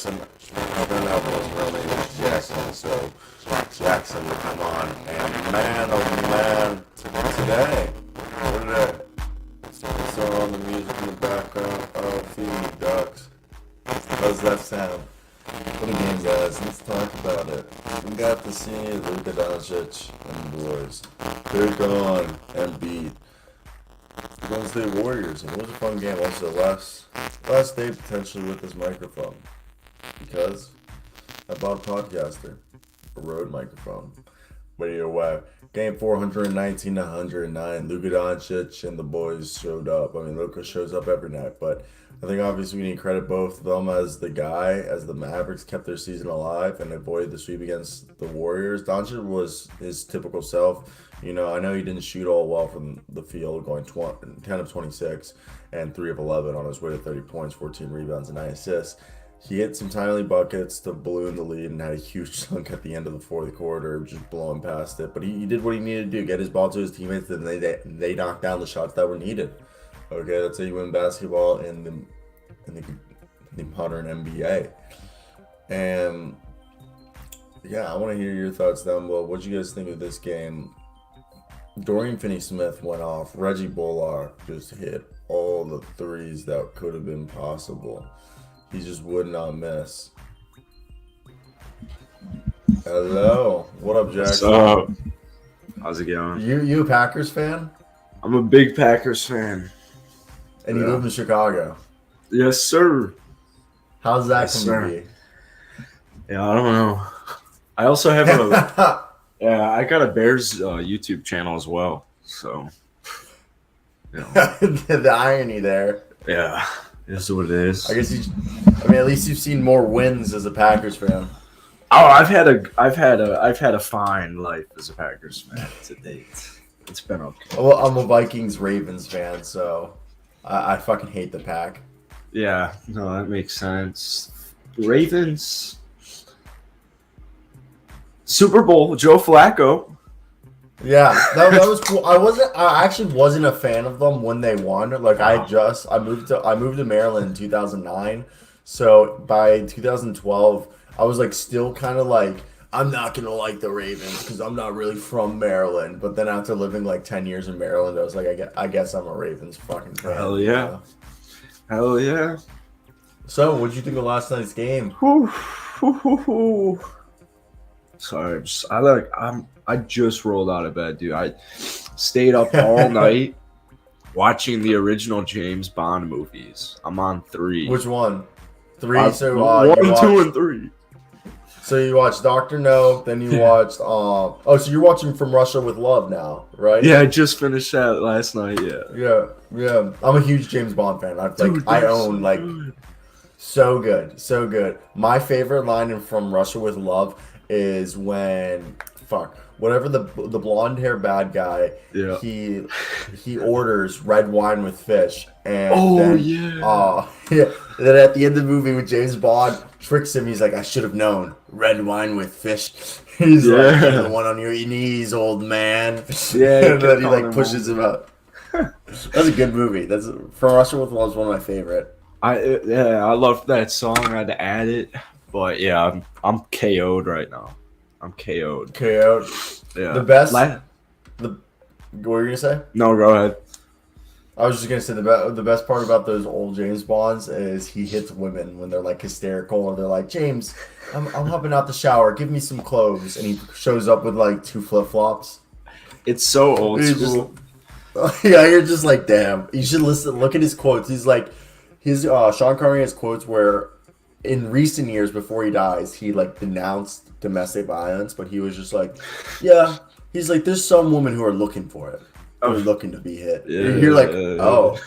Jackson. I don't know if his real name is Jackson, so Jackson will come on. And man, oh man, today, so on the music in the background of Feed Ducks. How's that sound? What a game, guys. Let's talk about it. We got to see Luka Doncic and the boys. They're gone and beat Golden State Warriors. And it was a fun game. Also, last day potentially with this microphone. Because I bought a podcaster, a Rode microphone. But either way, game 419 to 109. Luka Doncic and the boys showed up. I mean, Luka shows up every night, but I think obviously we need to credit both of them as the Mavericks kept their season alive and avoided the sweep against the Warriors. Doncic was his typical self. You know, I know he didn't shoot all well from the field, going 10 of 26 and 3 of 11 on his way to 30 points, 14 rebounds, and 9 assists. He hit some timely buckets to balloon the lead and had a huge dunk at the end of the fourth quarter, just blowing past it. But he did what he needed to do, get his ball to his teammates, and they knocked down the shots that were needed. Okay, that's how you win basketball in the modern NBA. And yeah, I want to hear your thoughts down below. What do you guys think of this game? Dorian Finney-Smith went off. Reggie Bullock just hit all the threes that could have been possible. He just would not miss. Hello. What up, Jackson? What's up? How's it going? You a Packers fan? I'm a big Packers fan. And you live in Chicago? Yes, sir. How's that Yes, going to sir. be? Yeah, I don't know. I also have I got a Bears YouTube channel as well. So, you know, The irony there. yeah, it is what it is. I guess at least you've seen more wins as a Packers fan. Oh, I've had a fine life as a Packers fan to date. It's been okay. Well, I'm a Vikings-Ravens fan, so I fucking hate the Pack. Yeah, no, that makes sense. Ravens, Super Bowl, Joe Flacco. Yeah, that was cool. I actually wasn't a fan of them when they won. Like I moved to Maryland in 2009. So by 2012, I was like still kind of like I'm not gonna like the Ravens because I'm not really from Maryland. But then after living like 10 years in Maryland, I was like, I guess I'm a Ravens fucking fan. Hell yeah. You know? Hell yeah. So, what did you think of last night's game? Sorry, I just rolled out of bed, dude. I stayed up all night watching the original James Bond movies. I'm on 3. Which one? 3. 1, 2, and 3. So you watched Dr. No, then you watched so you're watching From Russia with Love now, right? Yeah, I just finished that last night. Yeah. Yeah. I'm a huge James Bond fan. I own like so good. My favorite line in From Russia with Love is when whatever the blonde hair bad guy, he orders red wine with fish, and then at the end of the movie with James Bond tricks him, he's like, I should have known, red wine with fish. He's like, you're the one on your knees, old man. Yeah, and then he like pushes him out. That's a good movie. That's From Russia with Love is one of my favorite. I love that song. I had to add it, but yeah, I'm KO'd right now. I'm KO'd. Yeah. The best. What were you gonna say? No, go ahead. I was just gonna say the best part about those old James Bonds is he hits women when they're like hysterical or they're like, James, I'm hopping out the shower. Give me some clothes, and he shows up with like 2 flip flops. It's so old school. Yeah, you're just like, damn. You should look at his quotes. He's like, Sean Connery has quotes where in recent years before he dies, he like denounced domestic violence, but he was just like, yeah. He's like, there's some women who are looking for it. Who are looking to be hit. Yeah, you're like, oh.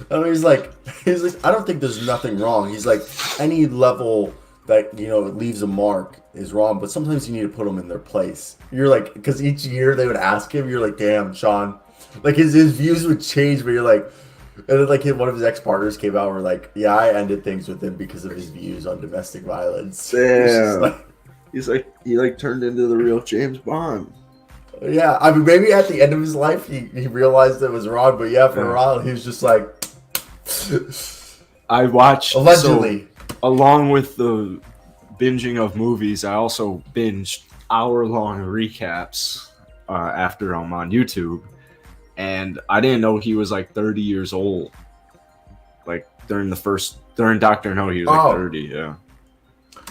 And he's like, I don't think there's nothing wrong. He's like, any level that, you know, it leaves a mark is wrong, but sometimes you need to put them in their place. You're like, because each year they would ask him, you're like, damn, Sean. Like his views would change, but you're like, and then like one of his ex-partners came out and were like, yeah, I ended things with him because of his views on domestic violence. Damn. He turned into the real James Bond. Yeah, I mean, maybe at the end of his life he realized it was wrong, but yeah, for a while he was just like, I watched allegedly. along with the binging of movies, I also binged hour-long recaps after I'm on YouTube, and I didn't know he was like 30 years old. Like during Doctor No, he was like 30. Yeah.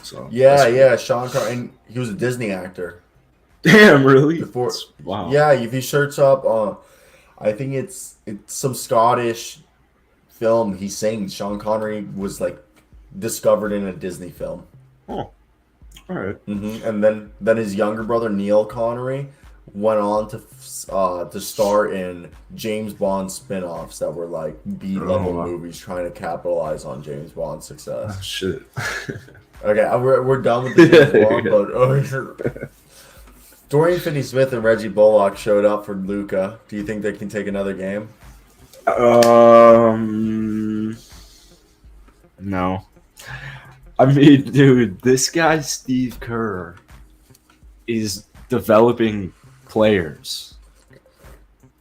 So yeah, Sean Connery, and he was a Disney actor. Damn, really? Wow. Yeah, if he search up, I think it's some Scottish film. He sings. Sean Connery was like discovered in a Disney film. Oh, all right. And then his younger brother Neil Connery went on to star in James Bond spin-offs that were like B-level movies trying to capitalize on James Bond's success. Oh, shit. Okay, we're done with the James Bond, but Dorian Finney-Smith and Reggie Bullock showed up for Luka. Do you think they can take another game? No. I mean, dude, this guy Steve Kerr is developing players.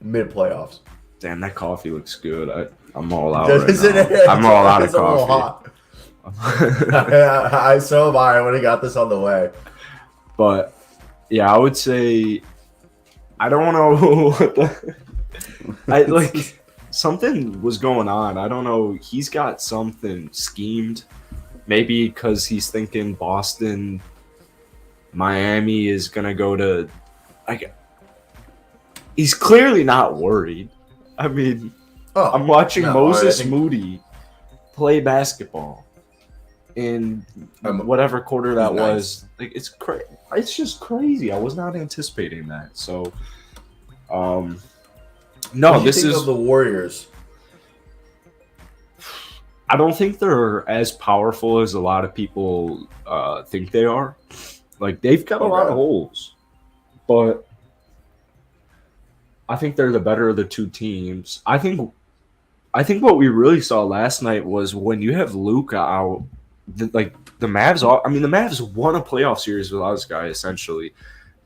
Mid-playoffs. Damn, that coffee looks good. I'm all out right now. I'm all out of coffee. I so I would have got this on the way. But yeah, I would say I don't know what the something was going on. I don't know. He's got something schemed. Maybe because he's thinking Boston, Miami is gonna go to he's clearly not worried. I mean, I'm watching Moses Moody play basketball in whatever quarter that was. Like it's just crazy. I was not anticipating that. So, no, this is of the Warriors. I don't think they're as powerful as a lot of people think they are. Like they've got a lot of holes, but I think they're the better of the two teams. I think what we really saw last night was when you have Luka out, the Mavs. I mean, the Mavs won a playoff series without this guy. Essentially,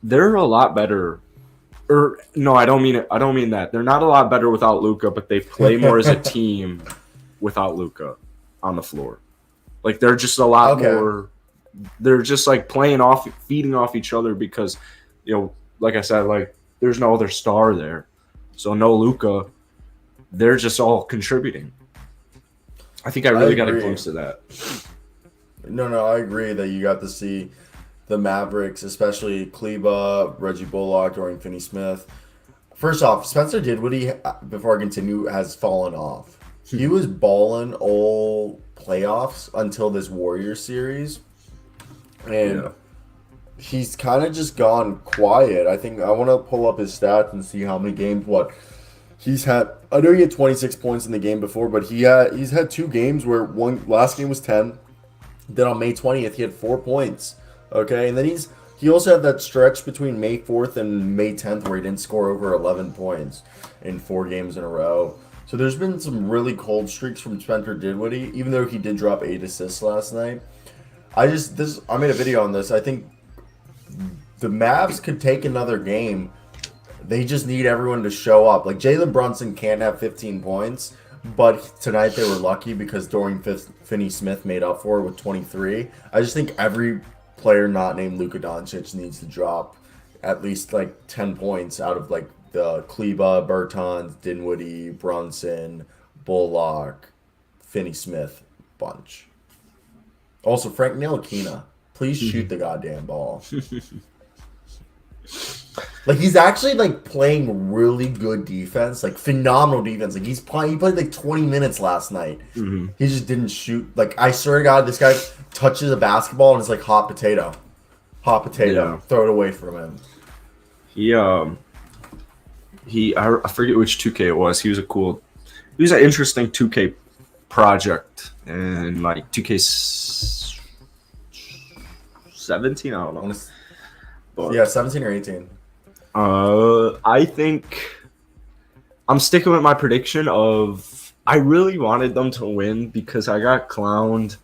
they're a lot better. Or no, I don't mean it. I don't mean that. They're not a lot better without Luka, but they play more as a team without Luka on the floor. Like they're just a lot more. They're just like feeding off each other because, like I said, like there's no other star there, so no Luka. They're just all contributing. I think I really got a glimpse of that. No, I agree that you got to see the Mavericks, especially Kleba, Reggie Bullock, Dorian Finney-Smith. First off, Spencer Dinwiddie, before I continue, has fallen off. He was balling all playoffs until this Warriors series. And he's kind of just gone quiet. I think I want to pull up his stats and see how many games, he's had. I know he had 26 points in the game before, but he's had 2 games where last game was 10. Then on May 20th, he had 4 points. Okay, and then he also had that stretch between May 4th and May 10th where he didn't score over 11 points in 4 games in a row. So there's been some really cold streaks from Spencer Dinwiddie, even though he did drop 8 assists last night. I made a video on this. I think the Mavs could take another game. They just need everyone to show up. Like Jalen Brunson can't have 15 points, but tonight they were lucky because Dorian Finney-Smith made up for it with 23. I just think every player not named Luka Doncic needs to drop at least like 10 points out of like the Kleba, Bertans, Dinwiddie, Brunson, Bullock, Finney-Smith bunch. Also, Frank Ntilikina, please shoot the goddamn ball. Like he's actually like playing really good defense, like phenomenal defense. Like he played like 20 minutes last night. Mm-hmm. He just didn't shoot. Like I swear to God, this guy touches a basketball and it's like hot potato. Yeah. Throw it away from him. I forget which 2K it was. He was an interesting 2K project and like 2K17. I don't know. But, 17 or 18. I think I'm sticking with my prediction of I really wanted them to win because I got clowned.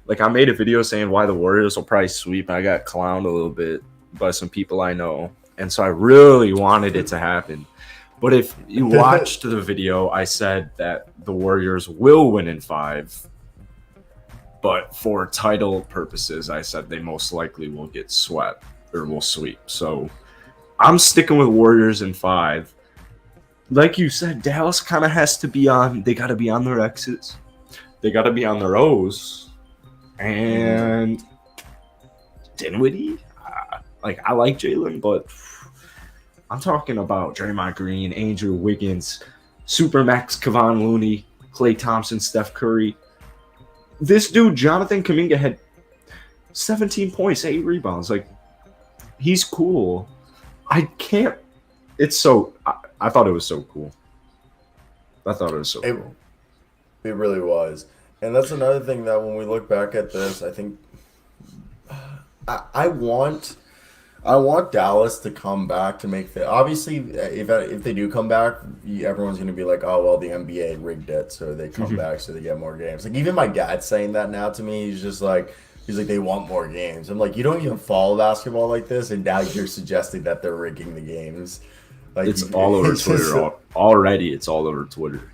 Like I made a video saying why the Warriors will probably sweep. I got clowned a little bit by some people I know, and so I really wanted it to happen. But if you watched the video, I said that the Warriors will win in 5. But for title purposes, I said they most likely will get swept or will sweep. So I'm sticking with Warriors in 5. Like you said, Dallas kind of has to be on. They got to be on their X's. They got to be on their O's. And Dinwiddie, I like Jalen, but I'm talking about Draymond Green, Andrew Wiggins, Supermax Kevon Looney, Klay Thompson, Steph Curry. This dude, Jonathan Kuminga, had 17 points, 8 rebounds. Like, he's cool. I can't. It's so. I thought it was so cool. I thought it was so cool. It really was. And that's another thing that when we look back at this, I think I want Dallas to come back to make the obviously if they do come back, everyone's going to be like, oh well, the NBA rigged it, so they come back so they get more games. Like even my dad's saying that now to me. He's like they want more games. I'm like, you don't even follow basketball like this, and now you're suggesting that they're rigging the games. Like it's all over Twitter already. It's all over Twitter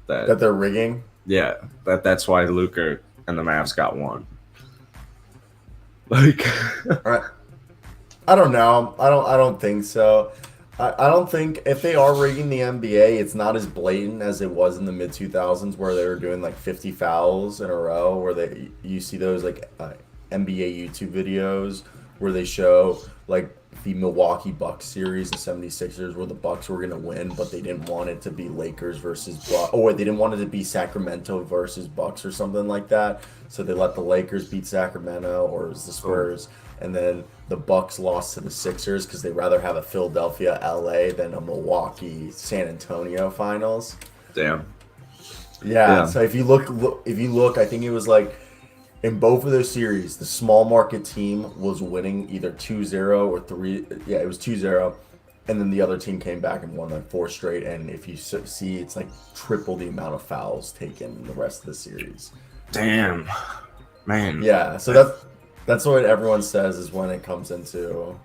that they're rigging. Yeah, that's why Luka and the Mavs got one. Like, I don't know. I don't think so. I don't think if they are rigging the NBA, it's not as blatant as it was in the mid 2000s where they were doing like 50 fouls in a row. Where you see those like NBA YouTube videos where they show like the Milwaukee Bucks series, the 76ers, where the Bucks were going to win, but they didn't want it to be Lakers versus Bucks, or they didn't want it to be Sacramento versus Bucks or something like that. So they let the Lakers beat Sacramento, or it was the Spurs, and then the Bucks lost to the Sixers because they'd rather have a Philadelphia, LA than a Milwaukee, San Antonio finals. Damn. Yeah. So if you look, I think it was like, in both of those series, the small market team was winning either 2-0 or 3. Yeah, it was 2-0. And then the other team came back and won like 4 straight. And if you see, it's like triple the amount of fouls taken in the rest of the series. Damn. Man. Yeah, so that's what everyone says is when it comes into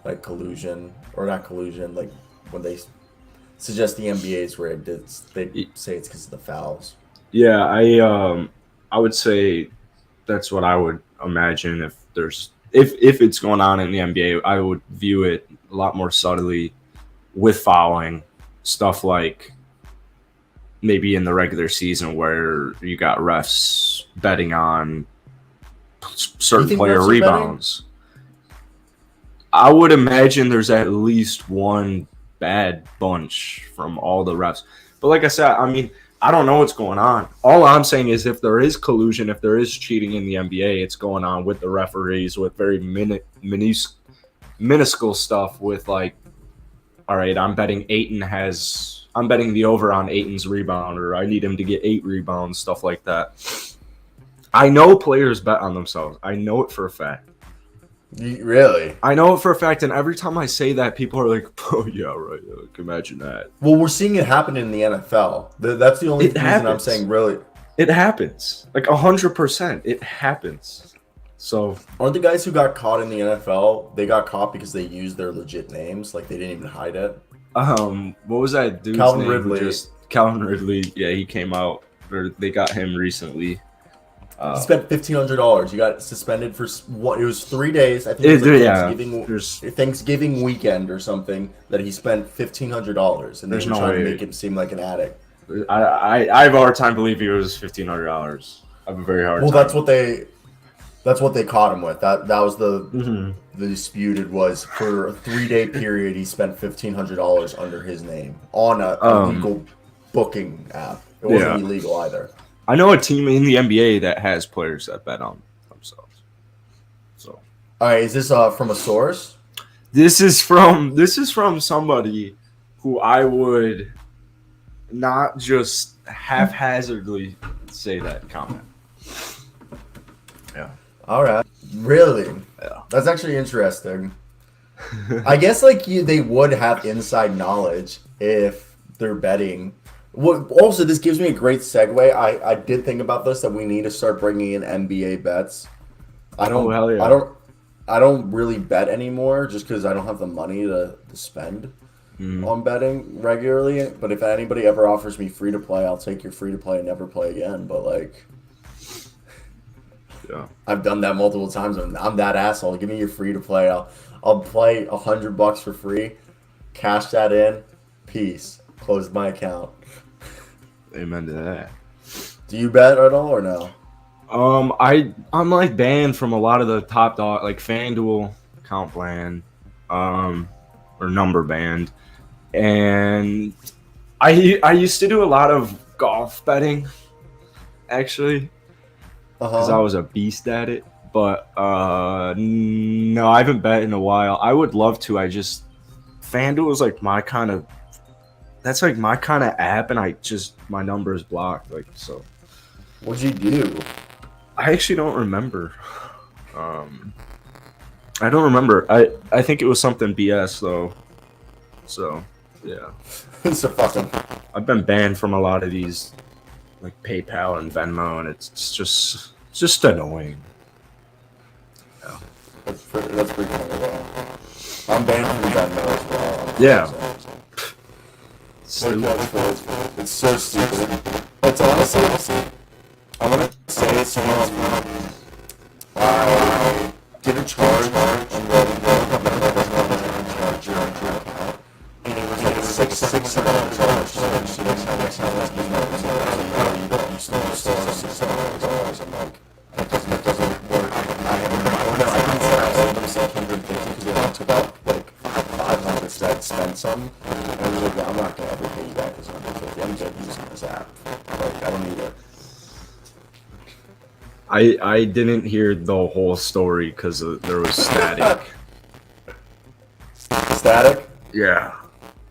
like collusion. Or not collusion, like when they suggest the NBA's rigged, they say it's because of the fouls. Yeah, I would say that's what I would imagine if it's going on in the NBA. I would view it a lot more subtly with fouling, stuff like maybe in the regular season where you got refs betting on certain player rebounds. I would imagine there's at least one bad bunch from all the refs. But like I said, I mean, I don't know what's going on. All I'm saying is if there is collusion, if there is cheating in the NBA, it's going on with the referees, with very minuscule stuff with like, all right, I'm betting the over on Ayton's rebound, or I need him to get 8 rebounds, stuff like that. I know players bet on themselves. I know it for a fact. Really? I know it for a fact, and every time I say that, people are like, oh, yeah, right, imagine that. Well, we're seeing it happen in the NFL. That's the only reason I'm saying really. It happens. Like 100%. It happens. So aren't the guys who got caught in the NFL, they got caught because they used their legit names? Like they didn't even hide it? What was that dude's Calvin name? Ridley. Calvin Ridley. Yeah, he came out. Or they got him recently. He spent $1,500. He got suspended for what? It was 3 days. I think it was like Thanksgiving weekend or something that he spent $1,500, and they were trying to make him seem like an addict. I have a hard time believing it was $1,500. I have a very hard time. Well, that's what they caught him with. That was the disputed was for a 3-day period he spent $1,500 under his name on a legal booking app. It wasn't illegal either. I know a team in the NBA that has players that bet on themselves. So, all right, is this from a source? This is from somebody who I would not just haphazardly say that comment. Yeah. All right. Really? Yeah. That's actually interesting. I guess they would have inside knowledge if they're betting. Well, also, this gives me a great segue. I did think about this, that we need to start bringing in NBA bets. I don't really bet anymore just because I don't have the money to spend on betting regularly. But if anybody ever offers me free to play, I'll take your free to play and never play again. But Yeah. I've done that multiple times. I'm that asshole. Give me your free to play. I'll play $100 for free, cash that in, peace. Close my account. Amen to that. Do you bet at all or no? I'm like banned from a lot of the top dog, like FanDuel account ban, or number banned, and I used to do a lot of golf betting, actually, because I Uh-huh. was a beast at it. But no, I haven't bet in a while. I would love to. FanDuel is like my kind of that's like my kind of app, and my number is blocked. Like so, What'd you do? I actually don't remember. Um, I don't remember. I think it was something BS though. So yeah, It's a fucking... I've been banned from a lot of these, like PayPal and Venmo, and it's just annoying. Yeah. That's pretty funny, though. I'm banned from Venmo as well. Yeah. It's so stupid. It's honestly, I'm gonna say it's I did a charge on charge your account, and it was like $600 $600. I'm like, that doesn't work. I didn't say I sold them 750 because they only took out like 500 so I'd spent some. And I was like, yeah, I'm not gonna ever pay you back this 150. I'm just using this app. Like, I don't need it. I didn't hear the whole story because there was static. Static? Yeah.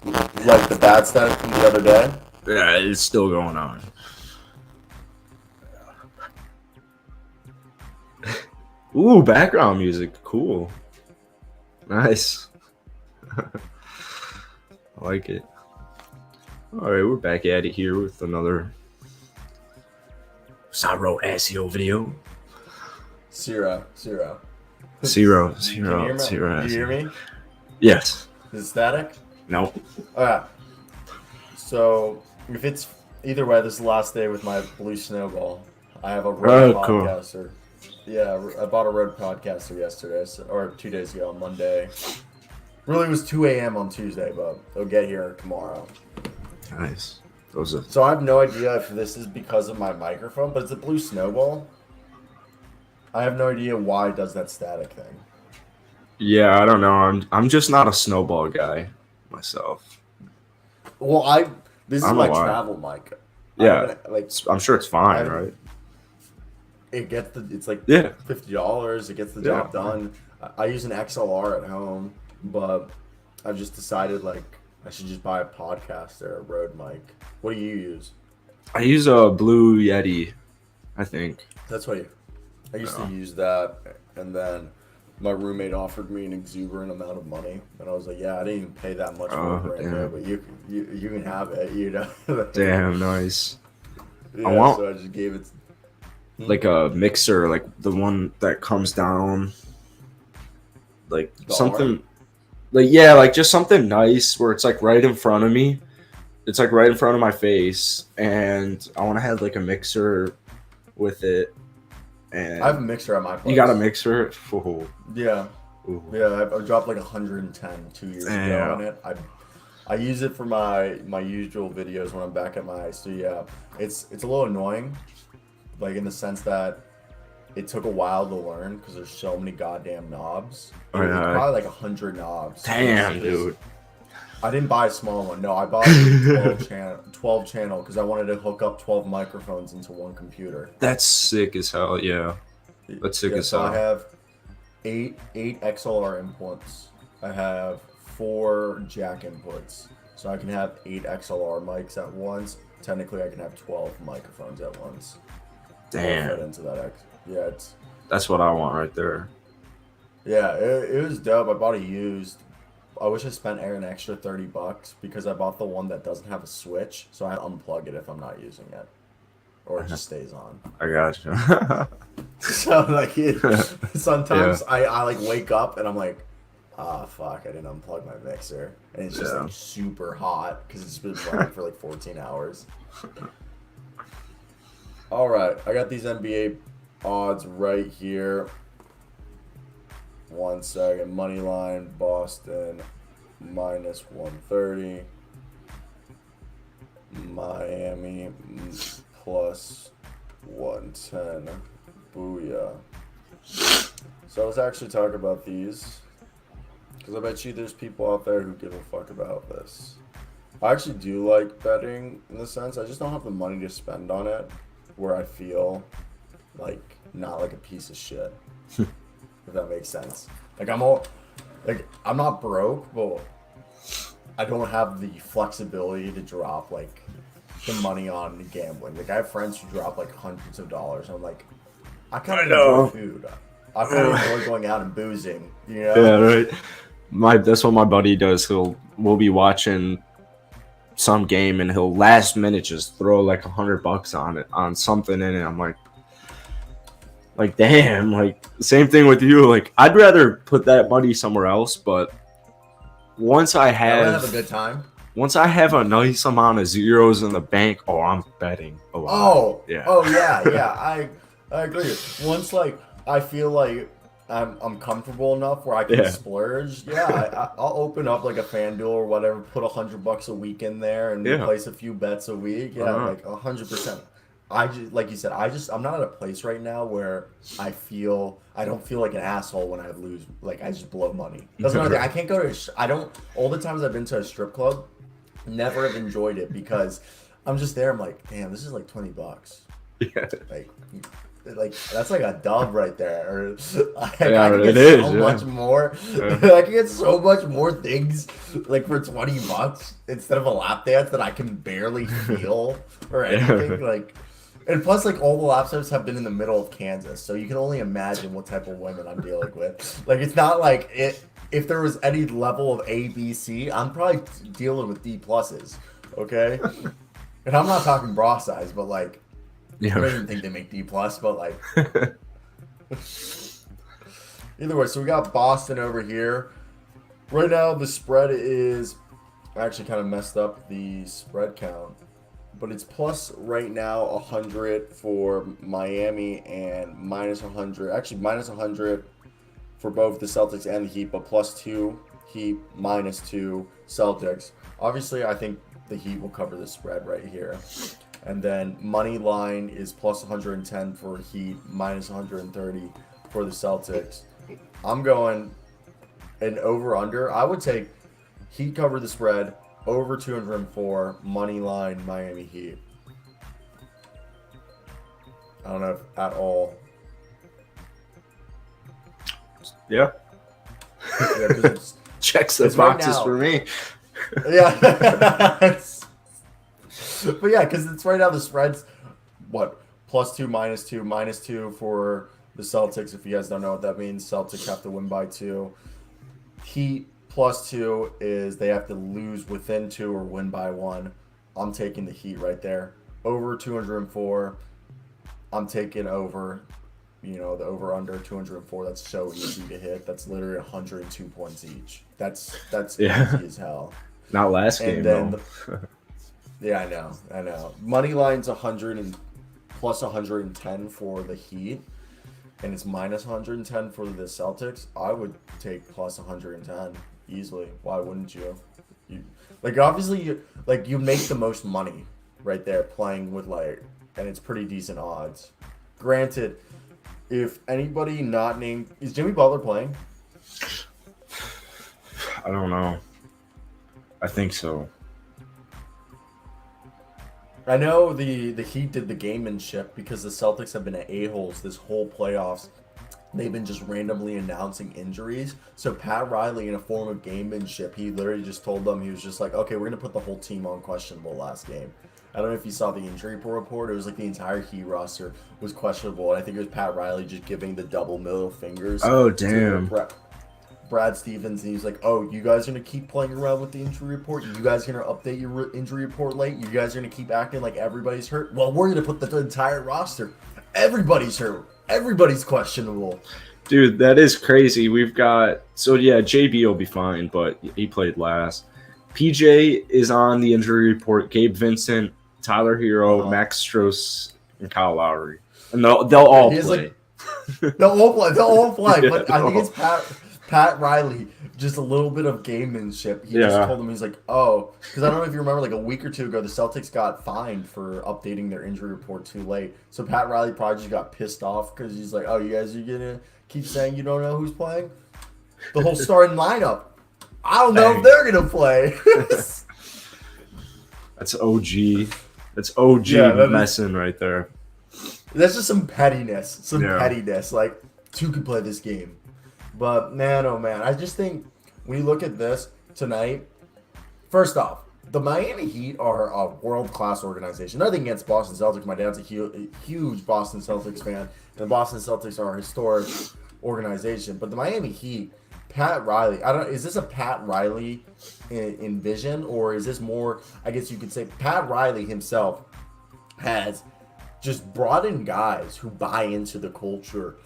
Like the bad static from the other day? Yeah, it's still going on. Ooh, background music. Cool. Nice. I like it. All right, we're back at it here with another Cyro Asseo video. Zero. Zero. Can you hear me? Zero. You hear me? Yes. Is it static? Nope. Alright. So, if it's either way, this is the last day with my blue snowball. I have a Rode Oh, cool. podcaster. Yeah, I bought a Rode podcaster yesterday, or 2 days ago on Monday. Really, it was 2 a.m. on Tuesday, but it'll get here tomorrow. Nice. So I have no idea if this is because of my microphone, but it's a blue snowball. I have no idea why it does that static thing. Yeah, I don't know. I'm just not a snowball guy myself. Well, this is I don't my know why. travel mic. Yeah, Like I'm sure it's fine, right? it's like Yeah. $50. It gets the job done. I use an XLR at home, but I've just decided like I should just buy a podcaster, a Rode mic. What do you use? I use a Blue Yeti, I think. That's what I used to use that, and then my roommate offered me an exuberant amount of money, and I was like, "Yeah, I didn't even pay that much for it right now, but you can have it, you know." Damn, nice. Yeah, I want so I just gave it like a mixer, like the one that comes down, like The something, arm? like yeah, like just something nice where it's like right in front of me. It's like right in front of my face, and I want to have like a mixer with it. And I have a mixer at my place. you got a mixer? Ooh. Yeah. Ooh. Yeah, I dropped like 110 2 years ago on it. I use it for my usual videos when I'm back at my so yeah. It's a little annoying, like in the sense that it took a while to learn because there's so many goddamn knobs. Oh, yeah. Probably like 100 knobs. Damn, dude. I didn't buy a small one. No, I bought a 12 channel because I wanted to hook up 12 microphones into one computer. That's sick as hell. Yeah, that's sick as So hell. I have eight XLR inputs. I have 4 jack inputs, so I can have 8 XLR mics at once. Technically, I can have 12 microphones at once. Damn. Fit into that yeah, That's what I want right there. yeah, it was dope. I bought it used. I wish I spent an extra $30 because I bought the one that doesn't have a switch, so I unplug it if I'm not using it, or it just stays on. I got you. So like, sometimes I like wake up and I'm like, ah, fuck, I didn't unplug my mixer, and it's just like super hot because it's been running for like 14 hours. All right, I got these NBA odds right here. 1 second. Money line, Boston minus 130. Miami plus 110. Booyah. So let's actually talk about these. Because I bet you there's people out there who give a fuck about this. I actually do like betting in the sense I just don't have the money to spend on it where I feel like not like a piece of shit. If that makes sense. Like I'm not broke, but I don't have the flexibility to drop like the money on gambling. Like I have friends who drop like hundreds of dollars. I'm like, I kind of enjoy food. I kind of enjoy going out and boozing. You know? Yeah, right. That's what my buddy does. We'll be watching some game and he'll last minute just throw like $100 on it on something in it. I'm like damn, like same thing with you. Like I'd rather put that money somewhere else, but once I have a good time. Once I have a nice amount of zeros in the bank, I'm betting a lot. Oh yeah. I agree. Once like I feel like I'm comfortable enough where I can splurge. Yeah, I'll open up like a FanDuel or whatever, put $100 a week in there and place a few bets a week. Yeah, like 100%. I just, like you said, I'm not at a place right now where I don't feel like an asshole when I lose. Like I just blow money. That's another thing. I can't go to. All the times I've been to a strip club, never have enjoyed it because I'm just there. I'm like, damn, this is like $20. Yeah. Like that's like a dub right there. Or I can get so much more. Yeah. I can get so much more things like for $20 instead of a lap dance that I can barely feel or anything. Like, and plus like all the lap dances have been in the middle of Kansas, so you can only imagine what type of women I'm dealing with. Like it's not like it. If there was any level of A, B, C, I'm probably dealing with D pluses. Okay, and I'm not talking bra size, but like. I don't even think they make D plus, but like either way. So we got Boston over here. Right now the spread is I actually kind of messed up the spread count, but it's plus right now 100 for Miami and minus 100. Actually minus 100 for both the Celtics and the Heat, but plus 2 Heat, minus 2 Celtics. Obviously, I think the Heat will cover the spread right here. And then money line is plus 110 for Heat, minus 130 for the Celtics. I'm going an over-under. I would take Heat cover the spread, over 204, money line Miami Heat. I don't know if at all. Yeah. Checks the boxes for me. Yeah. But yeah, because it's right now the spread's what? Plus 2, minus 2, minus 2 for the Celtics. If you guys don't know what that means, Celtics have to win by 2. Heat plus 2 is they have to lose within 2 or win by 1. I'm taking the Heat right there. Over 204. I'm taking over. You know, the over under 204. That's so easy to hit. That's literally 102 points each. That's easy as hell. Not last game though. Yeah, I know. Money line's 100 and plus 110 for the Heat, and it's minus 110 for the Celtics. I would take plus 110 easily. Why wouldn't you? Obviously, you make the most money right there playing with and it's pretty decent odds. Granted, if anybody not named is Jimmy Butler playing? I don't know. I think so. I know the Heat did the gamemanship because the Celtics have been a-holes this whole playoffs. They've been just randomly announcing injuries. So Pat Riley, in a form of gamemanship, he literally just told them, he was just like, okay, we're going to put the whole team on questionable last game. I don't know if you saw the injury report. It was like the entire Heat roster was questionable. And I think it was Pat Riley just giving the double middle fingers. Oh, damn. Brad Stevens, and he's like, oh, you guys are going to keep playing around with the injury report? You guys are going to update your injury report late? You guys are going to keep acting like everybody's hurt? Well, we're going to put the entire roster. Everybody's hurt. Everybody's questionable. Dude, that is crazy. We've got... So, yeah, JB will be fine, but he played last. PJ is on the injury report. Gabe Vincent, Tyler Hero, Max Strus, and Kyle Lowry. No, they'll all He has, play. they'll all play. Yeah, But I think it's Pat Riley, just a little bit of gamemanship. He just told him, he's like, oh, because I don't know if you remember, like a week or two ago, the Celtics got fined for updating their injury report too late. So Pat Riley probably just got pissed off because he's like, oh, you guys are gonna keep saying you don't know who's playing? The whole starting lineup. I don't know if they're gonna play. That's OG. That's OG messing right there. That's just some pettiness. Pettiness. Like, two could play this game. But, man, oh, man. I just think when you look at this tonight, first off, the Miami Heat are a world-class organization. Nothing against Boston Celtics. My dad's a huge Boston Celtics fan. And the Boston Celtics are a historic organization. But the Miami Heat, Pat Riley, is this a Pat Riley in vision? Or is this more, I guess you could say, Pat Riley himself has just brought in guys who buy into the culture.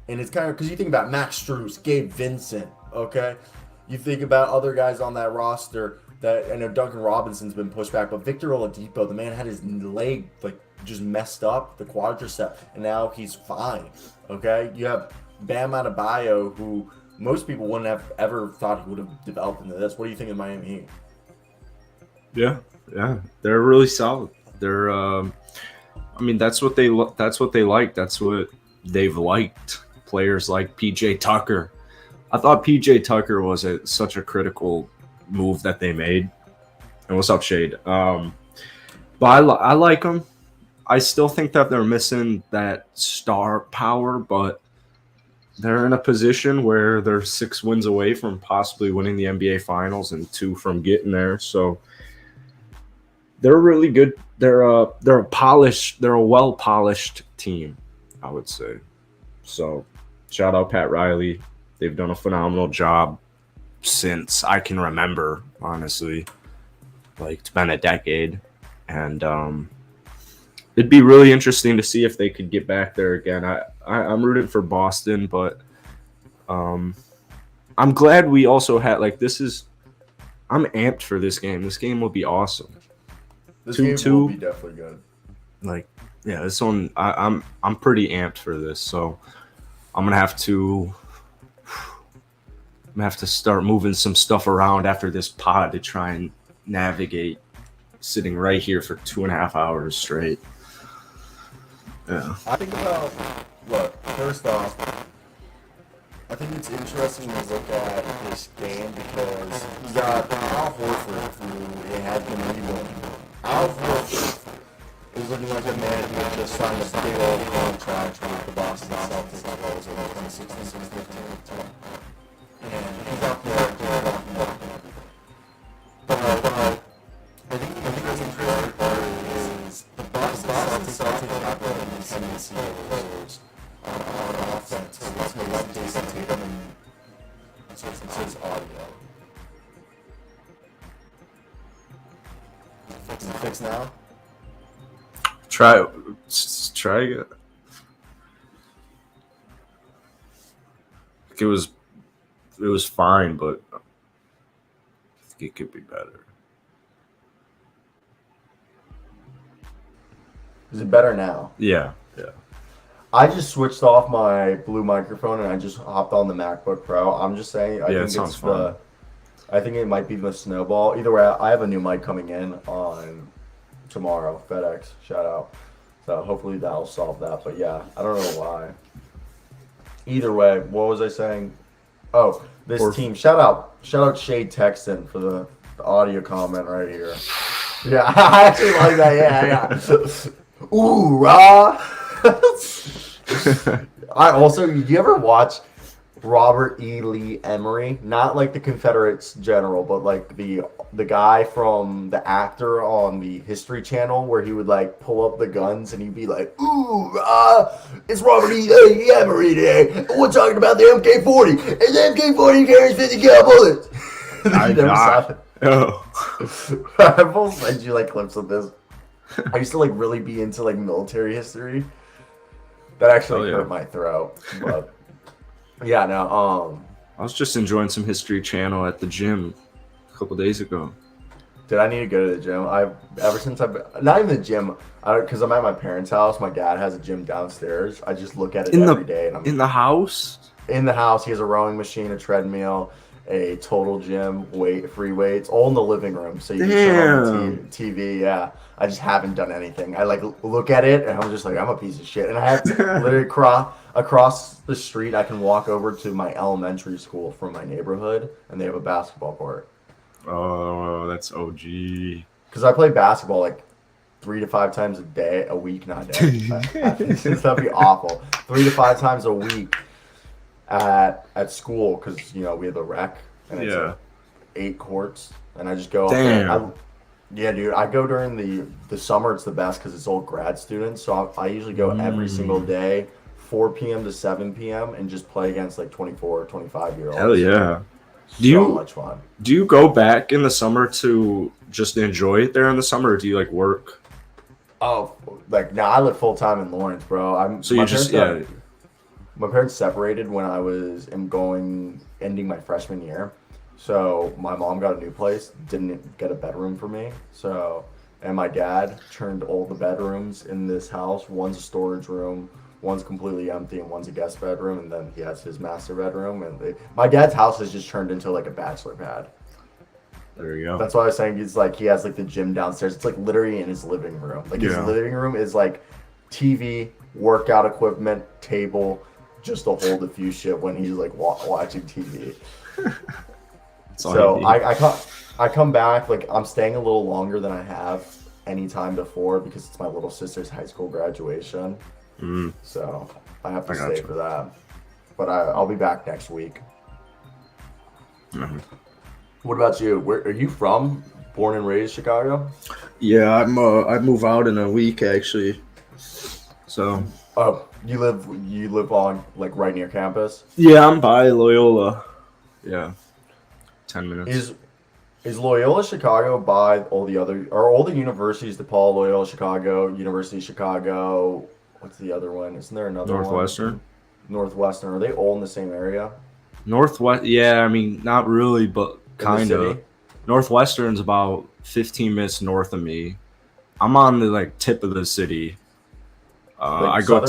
And it's kind of, because you think about Max Strus, Gabe Vincent, okay? You think about other guys on that roster that, I know Duncan Robinson's been pushed back, but Victor Oladipo, the man had his leg, like, just messed up, the quadricep, and now he's fine, okay? You have Bam Adebayo, who most people wouldn't have ever thought he would have developed into this. What do you think of Miami Heat? Yeah, they're really solid. They're, I mean, that's what they like. That's what they've liked. Players like PJ Tucker. I thought PJ Tucker was such a critical move that they made. And what's up, Shade? But I like them. I still think that they're missing that star power, but they're in a position where they're 6 wins away from possibly winning the NBA Finals and 2 from getting there. So they're really good. They're a well polished team, I would say. So shout out Pat Riley. They've done a phenomenal job since I can remember, honestly. Like, it's been a decade. And it'd be really interesting to see if they could get back there again. I'm rooting for Boston, but I'm glad we also had, like, I'm amped for this game. This game will be awesome. This game will be definitely good. Like, yeah, this one, I'm pretty amped for this, so I'm gonna have to start moving some stuff around after this pod to try and navigate sitting right here for 2.5 hours straight. Yeah. I think about, look, first off, I think it's interesting to look at this game because you got Al Horford, who it has been rebuilding. Al Horford is looking like a man who just signed a big old contract with the Boston Celtics in 2016-17. And he's out there doing walking walk. But I think the biggest interesting part is the Boston Celtics have a tendency to lose on offense. Let's go let Jason Tatum and it's his audio. Is it fixed now? Try again. It was fine, but I think it could be better. Is it better now? Yeah. I just switched off my blue microphone and I just hopped on the MacBook Pro. I'm just saying, I think it might be the snowball. Either way, I have a new mic coming in on tomorrow. FedEx, shout out. So hopefully that'll solve that. But yeah, I don't know why. Either way, what was I saying? Oh, this team. Shout out Shade Texton for the audio comment right here. Yeah, I actually like that. Yeah. Ooh, rah. Did you ever watch Robert E. Lee Emery? Not like the Confederates general, but like the guy from the actor on the History Channel where he would like pull up the guns and he'd be like, ooh, it's Robert E. Emery today. We're talking about the MK-40. And the MK-40 carries 50 cal bullets. I never saw it. Oh. I will send you like clips of this. I used to like really be into like military history. That actually hurt my throat. But yeah, no. I was just enjoying some History Channel at the gym a couple days ago. Dude, I need to go to the gym. Ever since I've not even the gym, because I'm at my parents' house. My dad has a gym downstairs. I just look at it every day, and I'm in the house. in the house. He has a rowing machine, a treadmill, a total gym, free weights, all in the living room. So you can turn on the TV. Yeah, I just haven't done anything. I like look at it, and I'm just like, I'm a piece of shit. And I have to literally across the street. I can walk over to my elementary school from my neighborhood, and they have a basketball court. Oh, that's OG. Because I play basketball like 3 to 5 times a week, not a day. That'd be awful. 3 to 5 times a week at school, because we have the rec, and it's like 8 courts, and I just go. Damn. Yeah, dude. I go during the summer. It's the best because it's all grad students. So I usually go every single day, 4 p.m. to 7 p.m. and just play against like 24, 25-year-olds. Hell yeah. Much fun. Do you go back in the summer to just enjoy it there in the summer, or do you like work? Oh, like now I live full time in Lawrence, bro. My parents separated when I was ending my freshman year. So my mom got a new place, didn't get a bedroom for me. And my dad turned all the bedrooms in this house. One's a storage room, one's completely empty, and one's a guest bedroom. And then he has his master bedroom. And my dad's house has just turned into like a bachelor pad. There you go. That's why I was saying it's like he has like the gym downstairs. It's like literally in his living room. Like his living room is like TV, workout equipment, table, just to hold a few shit when he's like watching TV. So I come back, like I'm staying a little longer than I have any time before because it's my little sister's high school graduation. So I have to stay for that. But I'll be back next week. What about you? Where are you from? Born and raised Chicago? Yeah, I move out in a week actually. So. Oh, you live on like right near campus? Yeah, I'm by Loyola. Yeah, 10 minutes. Is Loyola Chicago by all the universities? DePaul, Loyola Chicago, University of Chicago. What's the other one? Isn't there another Northwestern? one? Northwestern. Are they all in the same area? Northwest. Yeah, I mean not really, but kind of. Northwestern's about 15 minutes north of me. I'm on the like tip of the city. I go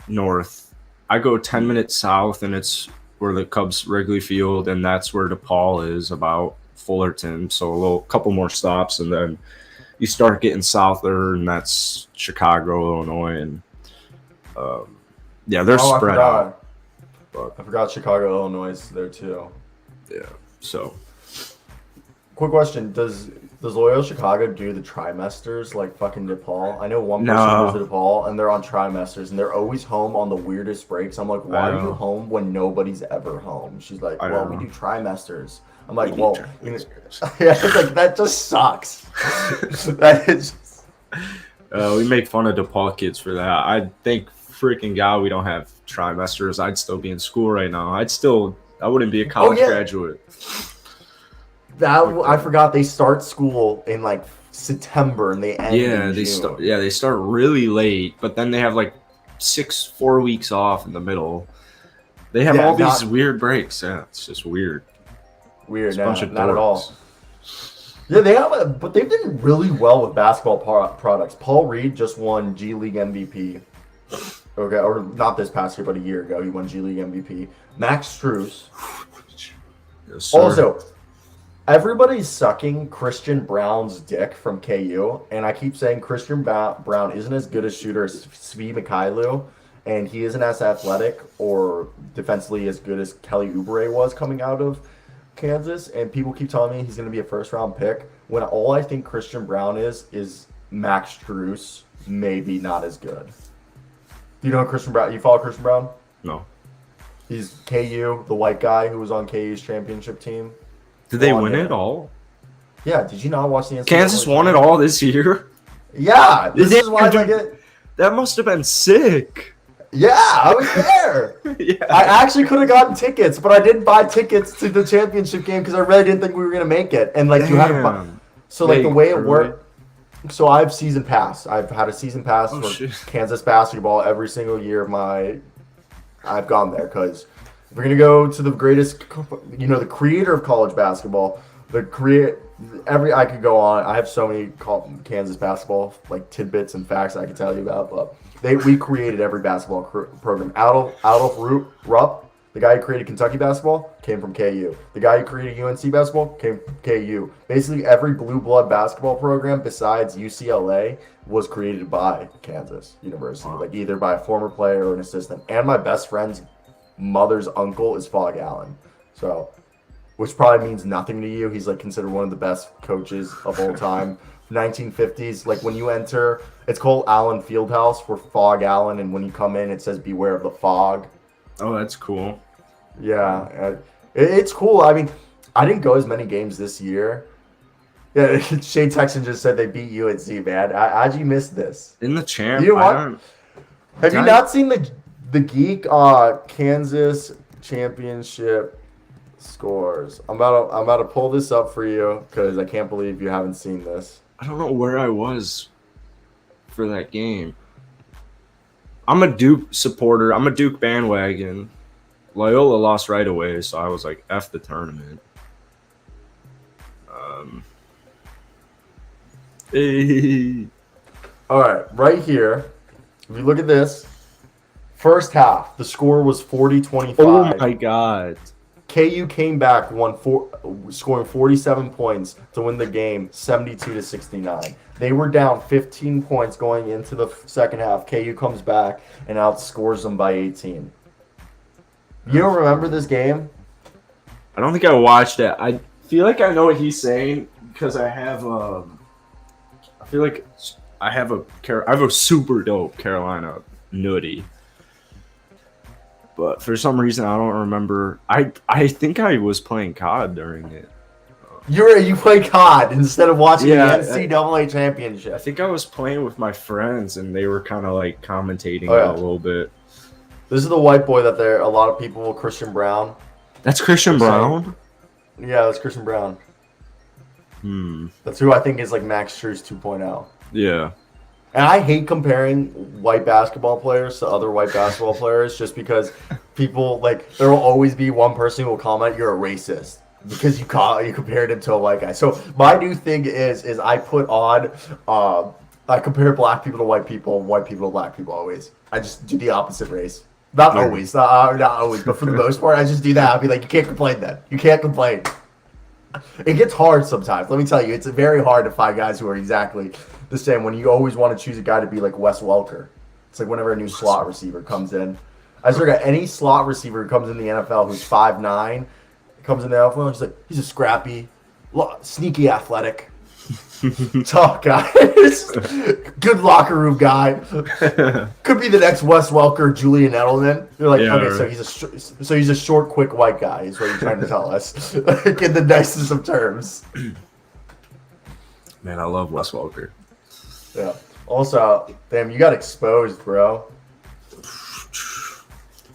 north. I go 10 minutes south, and it's where the Cubs Wrigley Field, and that's where DePaul is, about Fullerton. So couple more stops, and then you start getting south there, and that's Chicago, Illinois, and they're spread out. I forgot Chicago, Illinois is there too. Yeah. So, quick question: Does Loyola Chicago do the trimesters like fucking DePaul? I know one person goes to DePaul and they're on trimesters and they're always home on the weirdest breaks. I'm like, why are you home when nobody's ever home? She's like, well, we do trimesters. I'm like, well, yeah, it's like that just sucks. That is. We make fun of DePaul kids for that. I think freaking God we don't have trimesters. I'd still be in school right now. I wouldn't be a college graduate. I forgot they start school in like September and they end in June. They start really late, but then they have like 4 weeks off in the middle. They have all these weird breaks. Yeah, it's just weird. Not at all. Yeah, but they've done really well with basketball products. Paul Reed just won G League MVP. Okay, or not this past year, but a year ago, he won G League MVP. Max Strus. Yes, also, everybody's sucking Christian Brown's dick from KU, and I keep saying Christian Brown isn't as good a shooter as Svi Mikhailou, and he isn't as athletic or defensively as good as Kelly Oubre was coming out of Kansas, and people keep telling me he's going to be a first-round pick, when all I think Christian Brown is Max Strus, maybe not as good. Do you know Christian Brown? You follow Christian Brown? No. He's KU, the white guy who was on KU's championship team. Did they win it all? Yeah, did you not watch the NCAA? Kansas won it all this year? Yeah, this is why I get... That must have been sick. Yeah, I was there. Yeah. I actually could have gotten tickets, but I didn't buy tickets to the championship game because I really didn't think we were going to make it. And, like, you had to buy... So, like, the way it worked... So, I have season pass. I've had a season pass for Kansas basketball every single year of my... I've gone there because if we're going to go to the greatest... the creator of college basketball, I could go on. I have so many Kansas basketball like tidbits and facts I could tell you about, but we created every basketball program. Adolph Rupp, the guy who created Kentucky basketball, came from KU. The guy who created UNC basketball came from KU. Basically, every blue blood basketball program besides UCLA was created by Kansas University, like either by a former player or an assistant. And my best friend's mother's uncle is Fog Allen, so. Which probably means nothing to you. He's like considered one of the best coaches of all time. 1950s, like when you enter, it's called Allen Fieldhouse for Fog Allen, and when you come in, it says "Beware of the fog." Oh, that's cool. Yeah, it's cool. I mean, I didn't go as many games this year. Yeah, Shane Texan just said they beat UNC, man. How'd you miss this? In the champ, You know what? Have you not seen the Geek Kansas championship scores? I'm about to pull this up for you because I can't believe you haven't seen this. I don't know where I was for that game. I'm a Duke supporter. I'm a Duke bandwagon. Loyola lost right away, so I was like, F the tournament. All right, right here. If you look at this, first half, the score was 40-25. Oh my God. KU came back, scoring 47 points to win the game, 72-69. They were down 15 points going into the second half. KU comes back and outscores them by 18. You don't remember this game? I don't think I watched it. I feel like I know what he's saying because I have I feel like I have a super dope Carolina nudie. But for some reason, I don't remember. I think I was playing COD during it. You play COD instead of watching the NCAA I championship. think I was playing with my friends, and they were kind of like commentating it a little bit. This is the white boy that a lot of people, Christian Brown. That's Christian Brown? Yeah, that's Christian Brown. That's who I think is like Max Strus 2.0. Yeah. And I hate comparing white basketball players to other white basketball players just because people, like, there will always be one person who will comment, you're a racist because you compared him to a white guy. So my new thing is I put on, I compare black people to white people to black people always. I just do the opposite race. Not always, not always, but for the most part, I just do that. I'll be like, you can't complain then. You can't complain. It gets hard sometimes. Let me tell you, it's very hard to find guys who are exactly the same when you always want to choose a guy to be like Wes Welker. It's like whenever a new slot receiver comes in. I swear to God, any slot receiver who comes in the NFL who's 5'9", comes in the NFL, he's a scrappy, sneaky athletic, tough guy. Good locker room guy. Could be the next Wes Welker, Julian Edelman. You're like, so he's a short, quick white guy is what you're trying to tell us. In the nicest of terms. Man, I love Wes Welker. Yeah. Also, damn, you got exposed, bro.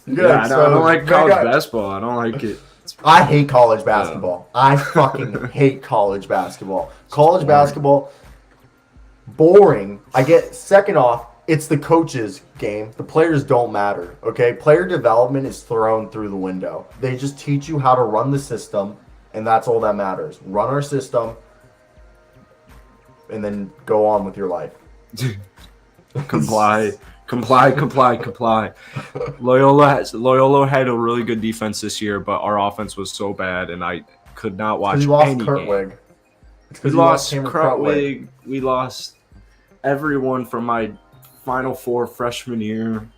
I don't like college basketball. I don't like it. I hate college basketball. I fucking hate college basketball. College basketball, boring. I get, second off, it's the coaches' game. The players don't matter, okay? Player development is thrown through the window. They just teach you how to run the system, and that's all that matters. Run our system, and then go on with your life. Comply. Loyola had a really good defense this year, but our offense was so bad, and I could not watch any game. We lost Krutwig. We lost everyone from my Final Four freshman year.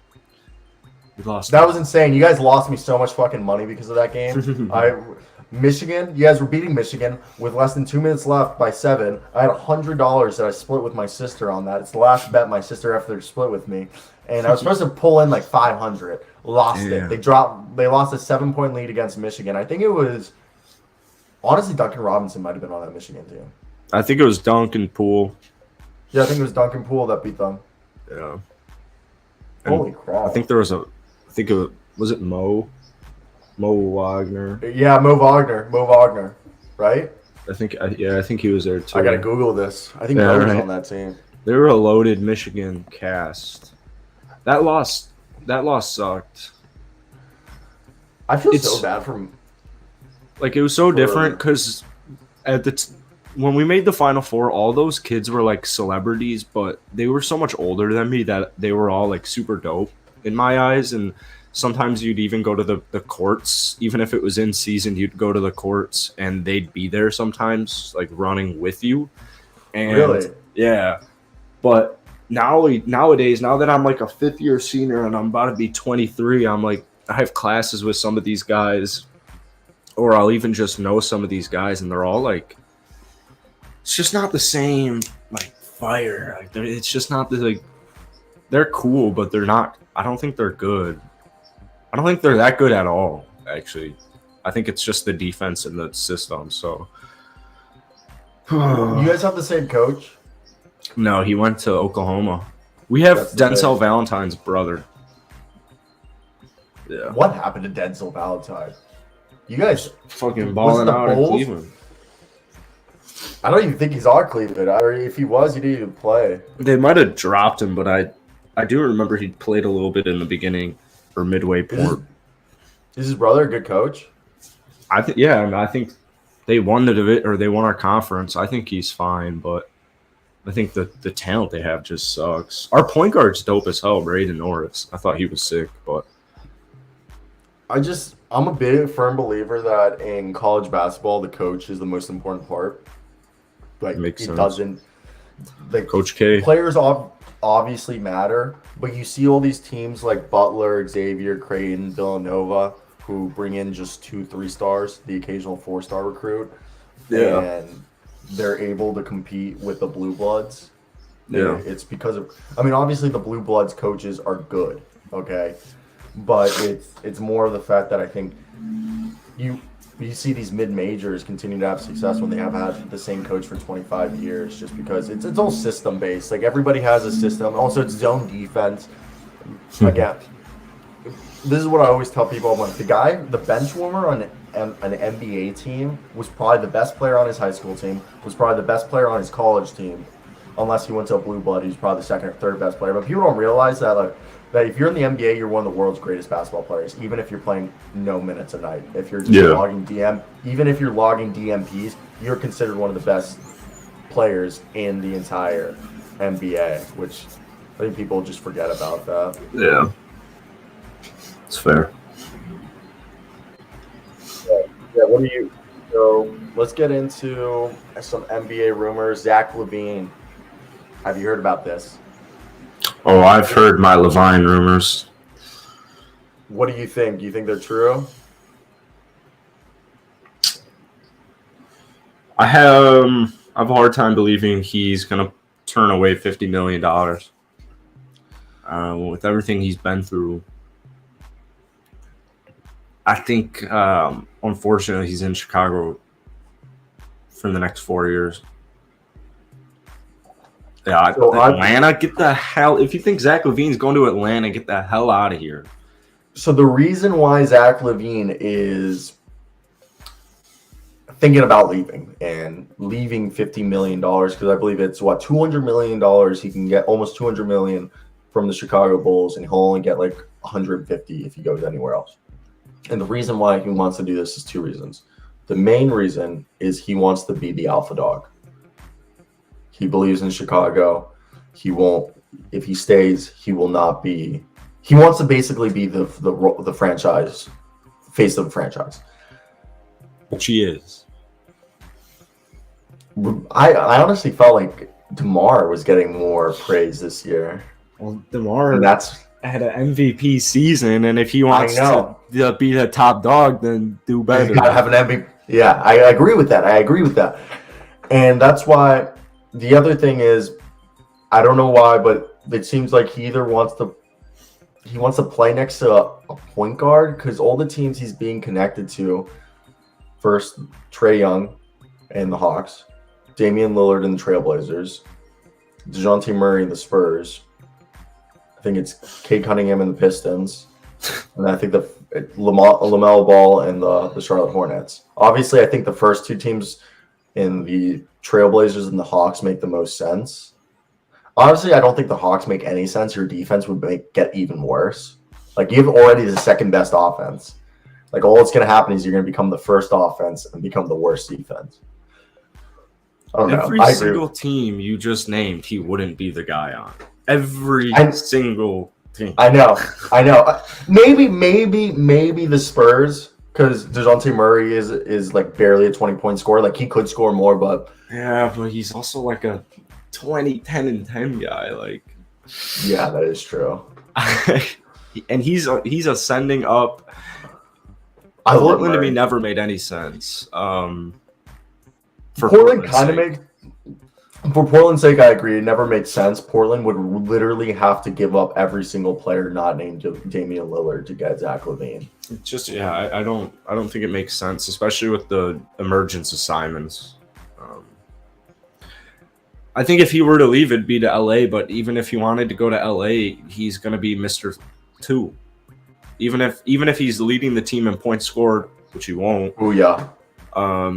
We lost. That was insane. You guys lost me so much fucking money because of that game. Michigan, you guys were beating Michigan with less than 2 minutes left by 7. I had $100 that I split with my sister on that. It's the last bet my sister ever split with me. And I was supposed to pull in like 500. Lost it. They lost a 7-point lead against Michigan. I think it was, honestly, Duncan Robinson might have been on that Michigan team. I think it was Duncan Poole. Yeah, I think it was Duncan Poole that beat them. Yeah. Holy crap. I think was it Mo Wagner? Yeah, Mo Wagner, right? I think he was there too. I gotta Google this. I think Mo was on that team. They were a loaded Michigan cast. That loss sucked. I feel so bad for. Like, it was so different because when we made the Final Four, all those kids were like celebrities, but they were so much older than me that they were all like super dope in my eyes. And sometimes you'd even go to the courts, even if it was in season, you'd go to the courts and they'd be there sometimes, like running with you. And Really? yeah. But nowadays, now that I'm like a 5th-year senior and I'm about to be 23, I'm like, I have classes with some of these guys, or I'll even just know some of these guys, and they're all like, it's just not the same like fire. Like it's just not the like. They're cool, but they're not. I don't think they're good. I don't think they're that good at all. Actually, I think it's just the defense and the system. So, You guys have the same coach? no, he went to Oklahoma. We have That's the Denzel thing. Valentine's brother. Yeah, What happened to Denzel Valentine? You guys, fucking balling the out in Bulls? Cleveland. I don't even think he's on Cleveland. Or if he was, he didn't even play. They might have dropped him, but I do remember he played a little bit in the beginning or midway point. Is his brother a good coach? I think I think they won they won our conference. I think he's fine, but I think the talent they have just sucks. Our point guard's dope as hell, Braden Norris. I thought he was sick, but I'm a big firm believer that in college basketball, the coach is the most important part. Like Makes it sense. doesn't. Like Coach K. players obviously matter, but you see all these teams like Butler, Xavier, Creighton, Villanova, who bring in just 2-3 stars, the occasional 4-star recruit, Yeah. and they're able to compete with the Blue Bloods. Yeah. It's because of. I mean, obviously the Blue Bloods coaches are good, okay, but it's more of the fact that I think you see these mid-majors continue to have success when they have had the same coach for 25 years, just because it's all system-based. Like, everybody has a system. Also, it's zone defense. Again, this is what I always tell people. I'm like, the bench warmer on an NBA team was probably the best player on his high school team, was probably the best player on his college team, unless he went to a blue blood, he's probably the second or third best player. But people don't realize that, like, that if you're in the NBA, you're one of the world's greatest basketball players, even if you're playing no minutes a night. If you're just logging even if you're logging DMPs, you're considered one of the best players in the entire NBA, which I think people just forget about that. Yeah. It's fair. Yeah, what do you? So let's get into some NBA rumors. Zach LaVine. Have you heard about this? Oh, I've heard my Levine rumors. What do you think? Do you think they're true? I have a hard time believing he's gonna turn away $50 million. With everything he's been through, I think unfortunately he's in Chicago for the next 4 years. Yeah, So Atlanta, get the hell. If you think Zach LaVine's going to Atlanta, get the hell out of here. So the reason why Zach LaVine is thinking about leaving and leaving $50 million, because I believe it's $200 million he can get, almost $200 million from the Chicago Bulls, and he'll only get like 150 if he goes anywhere else. And the reason why he wants to do this is two reasons. The main reason is he wants to be the alpha dog. He believes in Chicago. He won't. If he stays, he will not be. He wants to basically be the franchise, face of the franchise. Which he is. I honestly felt like DeMar was getting more praise this year. Well, DeMar And that's had an MVP season, and if he wants know. to be the top dog, then do he's better. got to have an MVP. Yeah, I agree with that. And that's why the other thing is, I don't know why, but it seems like he either wants to play next to a point guard, because all the teams he's being connected to, first Trae Young and the Hawks, Damian Lillard and the Trailblazers, DeJounte Murray and the Spurs. I think it's Cade Cunningham and the Pistons, and I think the LaMelo Ball and the Charlotte Hornets. Obviously, I think the first two teams in the Trailblazers and the Hawks make the most sense. Honestly, I don't think the Hawks make any sense. Your defense would get even worse. Like, you have already the second best offense. Like, all that's going to happen is you're going to become the first offense and become the worst defense. I don't know. Every I agree. single team you just named, he wouldn't be the guy on. Every single team. I know. Maybe the Spurs, because DeJounte Murray is like barely a 20-point scorer. Like he could score more, but yeah, but he's also like a 20, 10, and 10 guy. Like, yeah, that is true. And he's ascending up. I love Portland to Murray. me never made any sense. For Portland kind of makes. For Portland's sake, I agree. It never made sense. Portland would literally have to give up every single player not named Damian Lillard to get Zach LaVine. It's just I don't think it makes sense, especially with the emergence of Simons. I think if he were to leave, it'd be to LA. But even if he wanted to go to LA, he's going to be Mr. 2. Even if he's leading the team in points scored, which he won't. Oh yeah.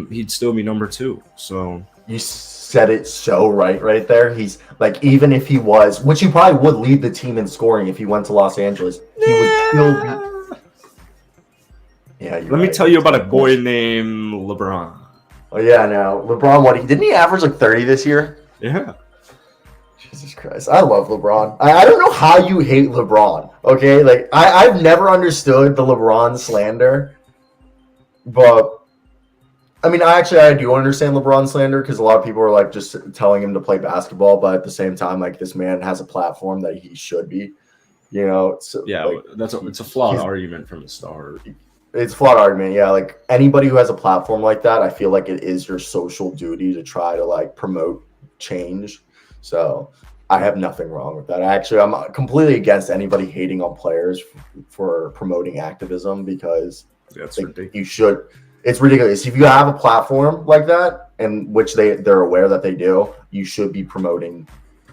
He'd still be number 2. So you said it so right there. He's like, even if he was, which he probably would lead the team in scoring if he went to Los Angeles, he would still be. Yeah. Let me tell you about a boy named LeBron. Oh yeah, no, LeBron. Didn't he average like 30 this year? Yeah. Jesus Christ. I love LeBron. I don't know how you hate LeBron. Okay? Like I've never understood the LeBron slander. But I mean, I do understand LeBron slander because a lot of people are like just telling him to play basketball, but at the same time, like this man has a platform that he should be. You know, so, yeah, like, it's a flawed argument from the start. It's a flawed argument, yeah. Like anybody who has a platform like that, I feel like it is your social duty to try to like promote change. So I have nothing wrong with that. I'm completely against anybody hating on players for promoting activism because that's ridiculous. You should. It's ridiculous. If you have a platform like that, and which they're aware that they do, you should be promoting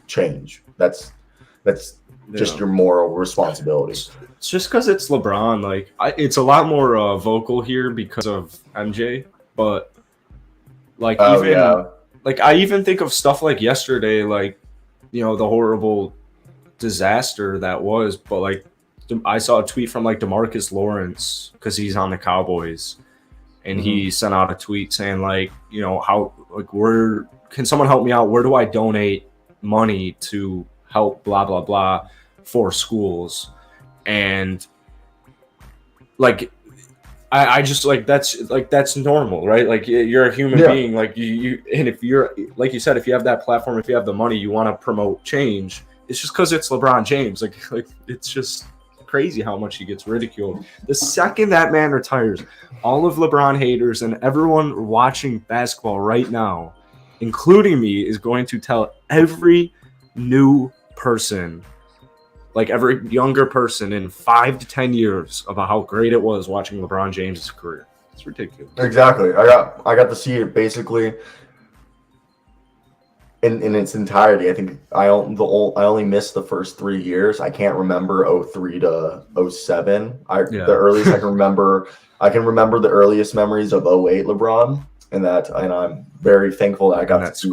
change. That's just your moral responsibility. It's just because it's LeBron. Like it's a lot more vocal here because of MJ, but like like I even think of stuff like yesterday, like the horrible disaster that was. But like I saw a tweet from like DeMarcus Lawrence because he's on the Cowboys, and he sent out a tweet saying like how like can someone help me out? Where do I donate money to help blah blah blah for schools? And like I just like that's normal, right? Like you're a human being, like you and if you're like you said, if you have that platform, if you have the money, you want to promote change. It's just because it's LeBron James. Like it's just crazy how much he gets ridiculed. The second that man retires, all of LeBron haters and everyone watching basketball right now, including me, is going to tell every new person, like every younger person in 5 to 10 years, about how great it was watching LeBron James' career. It's ridiculous. Exactly. I got to see it basically in its entirety. I think I only missed the first 3 years. I can't remember 03 to 07. The earliest I can remember. I can remember the earliest memories of 08 LeBron, and I'm very thankful that I got to see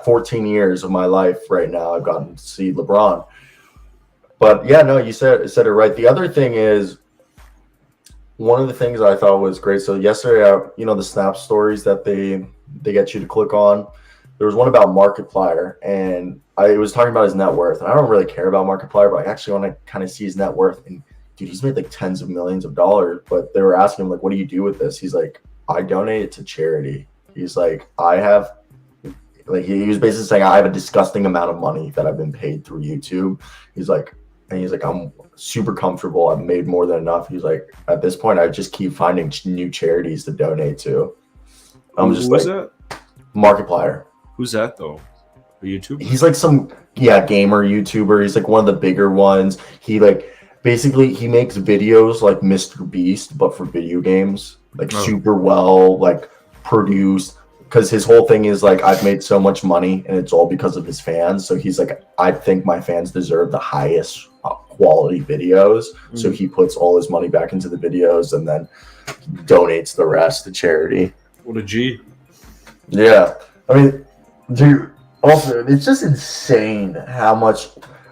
14 years of my life right now. I've gotten to see LeBron. But yeah, no, you said it right. The other thing is, one of the things I thought was great. So yesterday, the Snap stories that they get you to click on. There was one about Markiplier, and it was talking about his net worth. And I don't really care about Markiplier, but I actually want to kind of see his net worth. And dude, he's made like tens of millions of dollars. But they were asking him like, "What do you do with this?" He's like, "I donate it to charity." He's like, he was basically saying, "I have a disgusting amount of money that I've been paid through YouTube." He's like, "I'm super comfortable. I've made more than enough." He's like, "At this point, I just keep finding new charities to donate to." I'm just like, that? Markiplier. Who's that though? A YouTuber? He's like some gamer YouTuber. He's like one of the bigger ones. He basically he makes videos like Mr. Beast, but for video games, super well produced. Because his whole thing is like, I've made so much money and it's all because of his fans. So he's like, I think my fans deserve the highest quality videos. So he puts all his money back into the videos and then donates the rest to charity. What a G. Yeah. I mean, dude, also, it's just insane how much.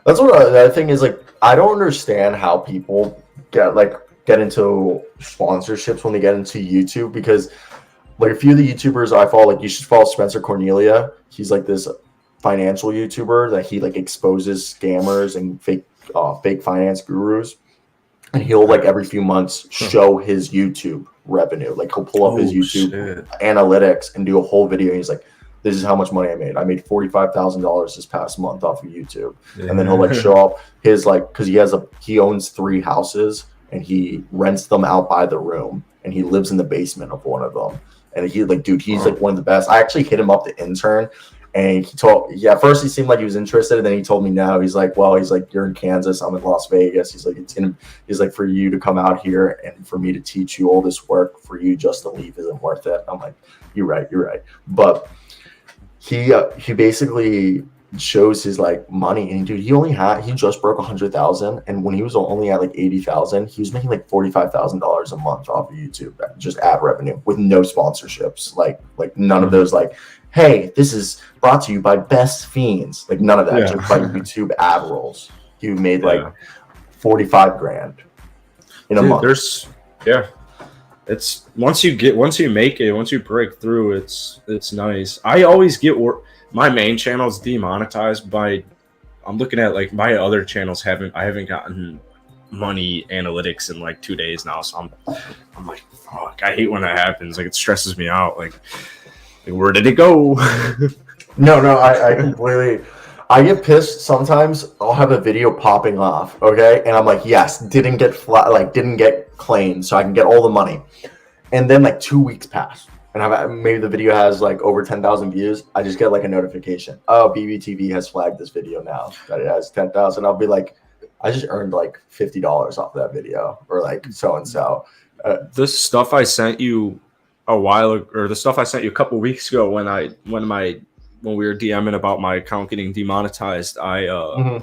That's what the other thing is, like, I don't understand how people get into sponsorships when they get into YouTube, because like a few of the YouTubers I follow, like you should follow Spencer Cornelia. He's like this financial YouTuber that he like exposes scammers and fake finance gurus. And he'll like every few months show his YouTube revenue. Like he'll pull up his YouTube analytics and do a whole video. And he's like, "This is how much money I made. I made $45,000 this past month off of YouTube." Yeah. And then he'll like show up his like, because he owns 3 houses and he rents them out by the room, and he lives in the basement of one of them. And he like, dude, he's like one of the best. I actually hit him up to intern. And at first he seemed like he was interested, and then he told me no. He's like, you're in Kansas, I'm in Las Vegas. He's like, for you to come out here and for me to teach you all this work, for you just to leave isn't worth it. I'm like, you're right. But he basically shows his like money, and dude, he just broke 100,000, and when he was only at like 80,000, he was making like $45,000 a month off of YouTube, just ad revenue with no sponsorships, like none of those like, hey, this is brought to you by Best Fiends. Like none of that, just by YouTube ad rolls. He made like 45 grand in a month. It's once you make it, once you break through, it's nice. I always get my main channel is demonetized I'm looking at like my other channels I haven't gotten money analytics in like 2 days now, so I'm like, fuck, I hate when that happens. Like it stresses me out. Like where did it go? No, I completely. I get pissed sometimes. I'll have a video popping off, okay, and I'm like, yes, didn't get claimed, so I can get all the money. And then like 2 weeks pass, and maybe the video has like over 10,000 views. I just get like a notification. Oh, BBTV has flagged this video now that it has 10,000. I'll be like, I just earned like $50 off that video, or like so and so. The stuff I sent you a while ago, or the stuff I sent you a couple weeks ago when we were DMing about my account getting demonetized, I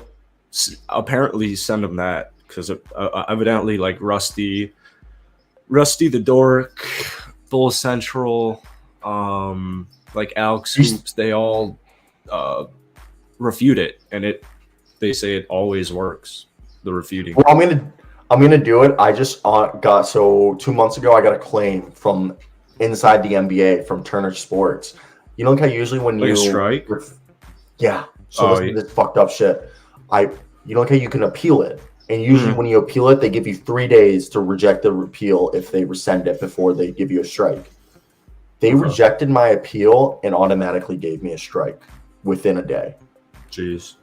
apparently sent them that because evidently like Rusty the Dork, Bull Central, like Alex Hoops, they all refute it, and they say it always works. The refuting. Well, I'm gonna do it. I just got 2 months ago I got a claim from inside the NBA from Turner Sports. You know, like how usually when like you strike, this fucked up shit. You know, like how you can appeal it, and usually when you appeal it, they give you 3 days to reject the appeal if they rescind it before they give you a strike. They rejected my appeal and automatically gave me a strike within a day. Jeez.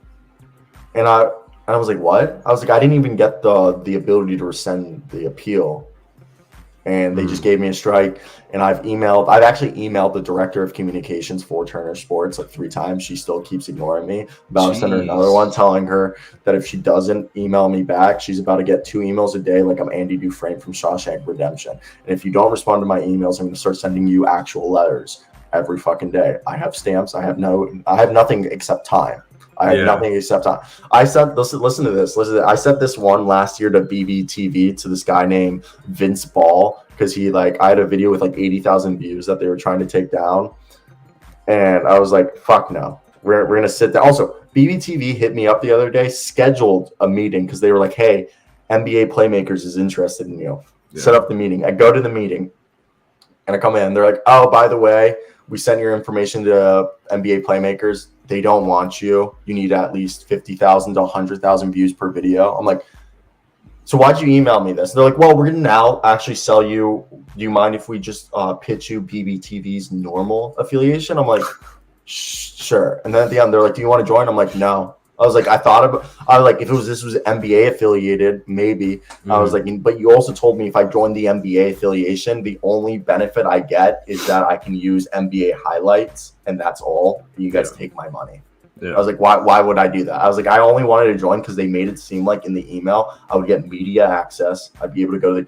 And I was like, what? I was like, I didn't even get the ability to rescind the appeal. And they just gave me a strike. And I've actually emailed the director of communications for Turner Sports like 3 times. She still keeps ignoring me. About to send her another one telling her that if she doesn't email me back, she's about to get 2 emails a day like I'm Andy Dufresne from Shawshank Redemption. And if you don't respond to my emails, I'm going to start sending you actual letters every fucking day. I have stamps. I have nothing except time. I have nothing except time. I said, listen to this. I sent this one last year to BBTV to this guy named Vince Ball because I had a video with like 80,000 views that they were trying to take down, and I was like, fuck no, we're gonna sit down. Also, BBTV hit me up the other day, scheduled a meeting because they were like, hey, NBA Playmakers is interested in you. Yeah. Set up the meeting. I go to the meeting, and I come in. They're like, oh, by the way, we sent your information to NBA Playmakers. They don't want you. You need at least 50,000 to 100,000 views per video. I'm like, so why'd you email me this? They're like, well, we're going to now actually sell you. Do you mind if we just pitch you BBTV's normal affiliation? I'm like, sure. And then at the end, they're like, do you want to join? I'm like, no. I was like, if this was NBA affiliated, maybe. Mm-hmm. I was like, but you also told me if I joined the NBA affiliation, the only benefit I get is that I can use NBA highlights, and that's all. You guys take my money. Yeah. I was like, why would I do that? I was like, I only wanted to join because they made it seem like in the email I would get media access. I'd be able to go to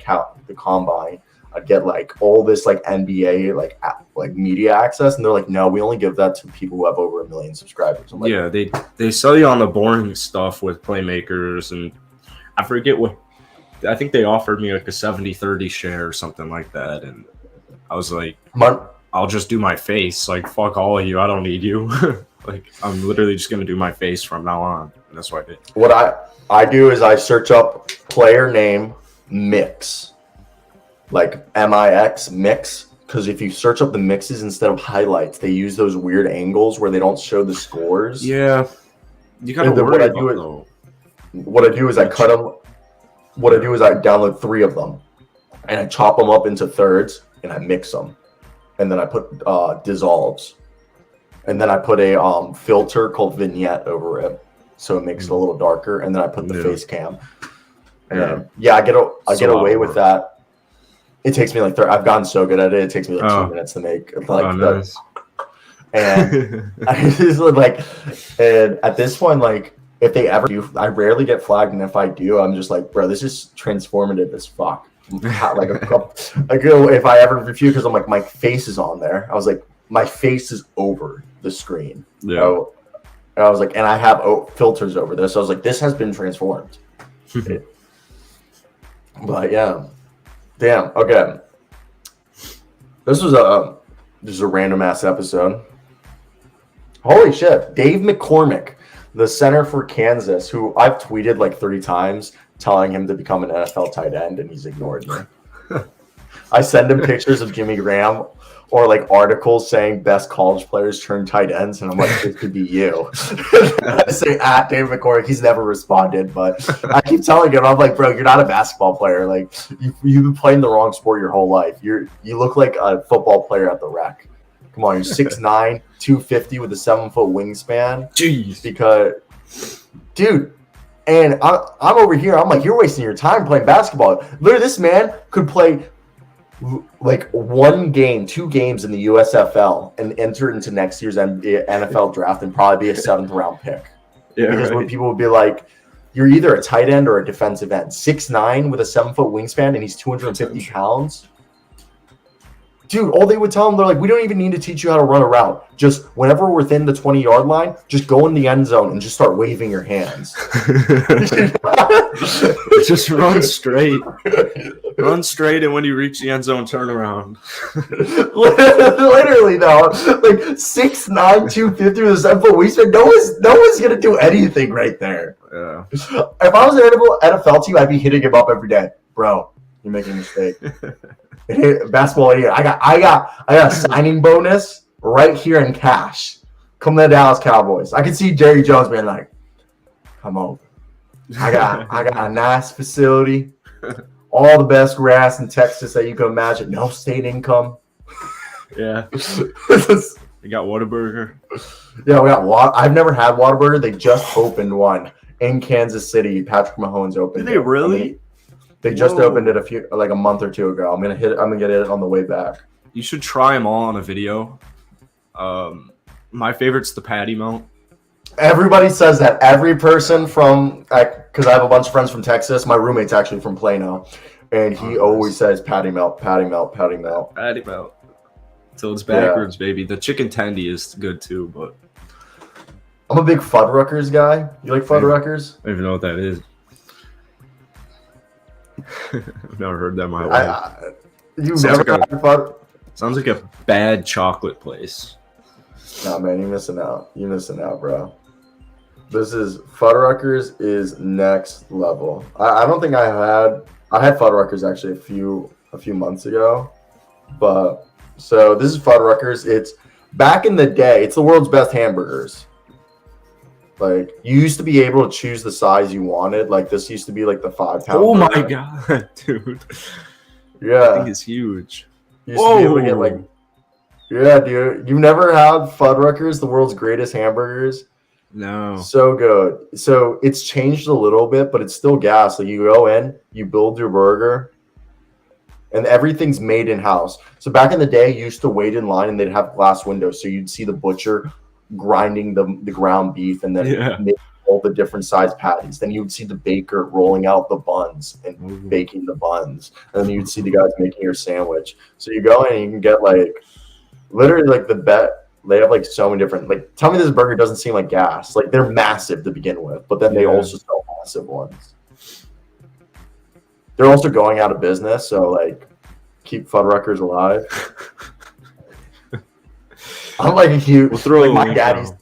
the combine. I'd get like all this like NBA like media access, and they're like, no, we only give that to people who have over 1 million subscribers. I'm like, yeah, they sell you on the boring stuff with Playmakers, and I forget what. I think they offered me like a 70-30 share or something like that, and I was like, I'll just do my face. Like, fuck all of you, I don't need you. Like, I'm literally just gonna do my face from now on, and that's what I did. What I do is I search up player name mix. Like MIX mix, because if you search up the mixes instead of highlights, they use those weird angles where they don't show the scores. Yeah. You gotta And then worry about though. What I do is I cut them. What I do is I download 3 of them, and I chop them up into thirds, and I mix them, and then I put dissolves, and then I put a filter called vignette over it, so it makes it a little darker, and then I put the face cam. And I get away with that. It takes me like I've gotten so good at it. It takes me like 2 minutes to make. Like, nice. And I just like, and at this point, like, if they ever do, I rarely get flagged, and if I do, I'm just like, bro, this is transformative as fuck. Like, if I ever review, because I'm like, my face is on there. I was like, my face is over the screen. Yeah. So, I was like, and I have filters over this. So I was like, this has been transformed. But yeah, damn. Okay, this was just a random ass episode. Holy shit, Dave McCormick, the center for Kansas, who I've tweeted like 30 times telling him to become an NFL tight end, and he's ignored me. I send him pictures of Jimmy Graham or like articles saying best college players turn tight ends, and I'm like, this could be you. I say at Dave McCormick, he's never responded, but I keep telling him, I'm like, bro, you're not a basketball player. Like, you've been playing the wrong sport your whole life. You look like a football player at the rec. Come on, you're 6'9", 250 with a 7-foot wingspan. Jeez. Because, dude, and I'm over here. I'm like, you're wasting your time playing basketball. Literally, this man could play like 1 game, 2 games in the USFL and enter into next year's NFL draft and probably be a 7th round pick. Yeah, because when people would be like, you're either a tight end or a defensive end. 6'9" with a 7-foot wingspan, and he's 250 pounds. Dude, all they would tell him, they're like, we don't even need to teach you how to run a route. Just whenever we're within the 20-yard line, just go in the end zone and just start waving your hands. Just run straight. Run straight, and when you reach the end zone, turn around. Literally, though. Like 6'9", 250 with a 7-foot wingspan. No one's going to do anything right there. Yeah. If I was an NFL team, I'd be hitting him up every day. Bro, you're making a mistake. Basketball here. I got a signing bonus right here in cash. Come to the Dallas Cowboys. I can see Jerry Jones being like, come over. I got a nice facility. All the best grass in Texas that you can imagine. No state income. Yeah. We got Whataburger. Yeah, we got I've never had Whataburger. They just opened one in Kansas City. Patrick Mahomes opened. Did they really? They just opened it a month or 2 ago. I'm gonna get it on the way back. You should try them all on a video. My favorite's the patty melt. Everybody says that. Every person from, because I have a bunch of friends from Texas. My roommate's actually from Plano, and he always says patty melt, patty melt, patty melt. Patty melt. So it's backwards, baby. The chicken tendy is good too, but I'm a big Fuddruckers guy. You like Fuddruckers? I don't even know what that is. I've never heard that in my life. You've never had Fudd? Sounds like a bad chocolate place. Nah, man, you're missing out. You're missing out, bro. Fuddruckers is next level. I don't think I had Fuddruckers actually a few months ago, but so this is Fuddruckers. It's back in the day. It's the world's best hamburgers. Like, you used to be able to choose the size you wanted. Like, this used to be like the 5-pound. Oh my god, dude! Yeah, that thing is huge. You used to be able to get like, yeah, dude. You've never had Fuddruckers, the world's greatest hamburgers? No. So good. So it's changed a little bit, but it's still gas. Like, you go in, you build your burger, and everything's made in-house. So back in the day, you used to wait in line, and they'd have glass windows, so you'd see the butcher grinding the ground beef and then make all the different size patties. Then you would see the baker rolling out the buns and baking the buns. And then you'd see the guys making your sandwich. So you go in and you can get like literally like they have like so many different, like, tell me this burger doesn't seem like gas. Like, they're massive to begin with, but then they also sell massive ones. They're also going out of business, so like keep Fuddruckers alive. I'm like a huge, like my daddy's.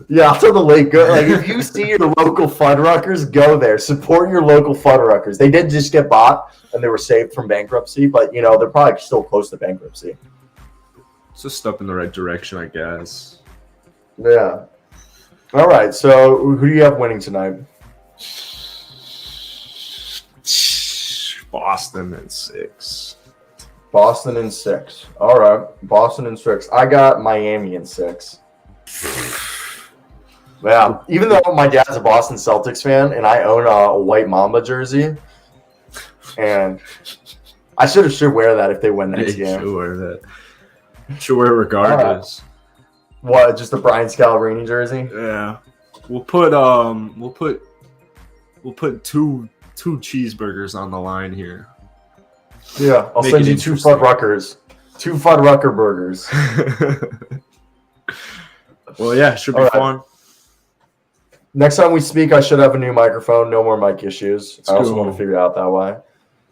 Yeah, I'll throw the link. Go, like, if you see your local Fuddruckers, go there. Support your local Fuddruckers. They did just get bought, and they were saved from bankruptcy, but, you know, they're probably still close to bankruptcy. It's a step in the right direction, I guess. Yeah. All right. So who do you have winning tonight? Boston in 6. Boston in 6. All right. Boston in 6. I got Miami in 6. Yeah. Even though my dad's a Boston Celtics fan and I own a white Mamba jersey, and I should wear that if they win next game. Should wear that. Should wear it regardless. What? Just the Brian Scalabrine jersey? Yeah. We'll put two cheeseburgers on the line here. Yeah, I'll Make send it you 2 interesting. Fuddruckers. 2 Fuddrucker burgers. Well, yeah, should be All right. fun. Next time we speak, I should have a new microphone. No more mic issues. Let's I also go. want to figure it out that way.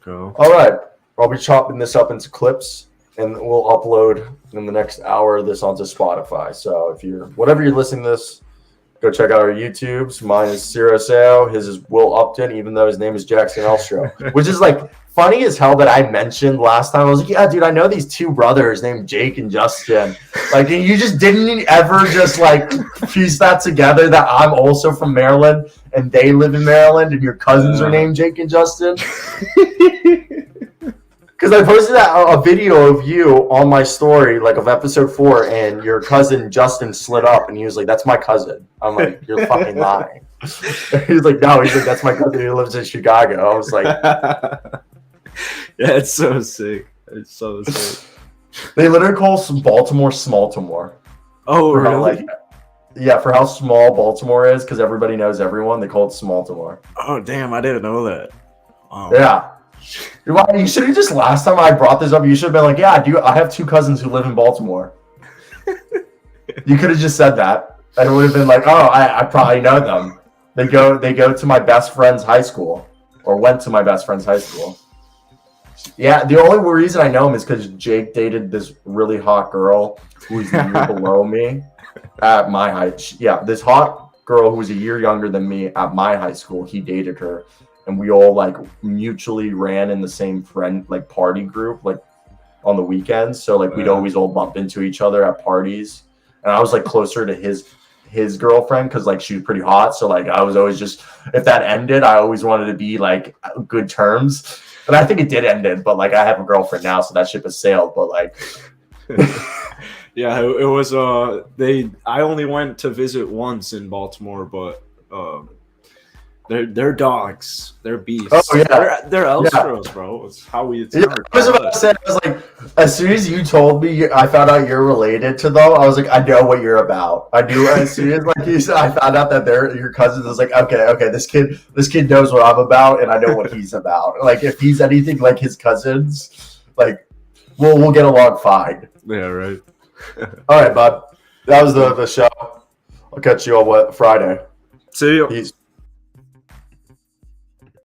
Go. All right. I'll be chopping this up into clips, and we'll upload in the next hour this onto Spotify. So if whatever you're listening to this, go check out our YouTubes. Mine is Cyro Asseo. His is Wil Upton, even though his name is Jackson Elstro. Which is like funny as hell that I mentioned last time. I was like, yeah, dude, I know these 2 brothers named Jake and Justin. Like, and you just didn't ever just like piece that together that I'm also from Maryland and they live in Maryland and your cousins are named Jake and Justin. Because I posted a video of you on my story, like of episode 4, and your cousin Justin slid up, and he was like, "That's my cousin." I'm like, "You're fucking lying." He's like, "No." He's like, "That's my cousin who lives in Chicago." I was like, Yeah, it's so sick. It's so sick. they literally call Baltimore Smaltimore. Oh, For how, really? for how small Baltimore is, because everybody knows everyone. They call it Smaltimore. Oh, damn, I didn't know that. Oh. Yeah. You should have just, last time I brought this up, you should have been like, yeah, I have 2 cousins who live in Baltimore. You could have just said that. And it would have been like, oh, I probably know them. They go to my best friend's high school, or went to my best friend's high school. Yeah, the only reason I know him is because Jake dated this really hot girl who was a year below me at my height. Yeah, this hot girl who was a year younger than me at my high school, he dated her. And we all like mutually ran in the same friend like party group like on the weekends. So like we'd always all bump into each other at parties. And I was like closer to his girlfriend because like she was pretty hot. So like I was always just, if that ended, I always wanted to be like good terms. And I think it did end it, but like I have a girlfriend now, so that ship has sailed. But like Yeah, it was I only went to visit once in Baltimore, but they're dogs. They're beasts. Oh, yeah. They're Elstros, bro. It's how we. Yeah, I was about to say, I was like, as soon as you told me, I found out you're related to them. I was like, I know what you're about. I do. As soon as like you said, I found out that they're your cousins. I was like, okay, this kid knows what I'm about, and I know what he's about. Like, if he's anything like his cousins, like, we'll get along fine. Yeah, right. All right, bud. That was the show. I'll catch you on Friday. See you. Peace.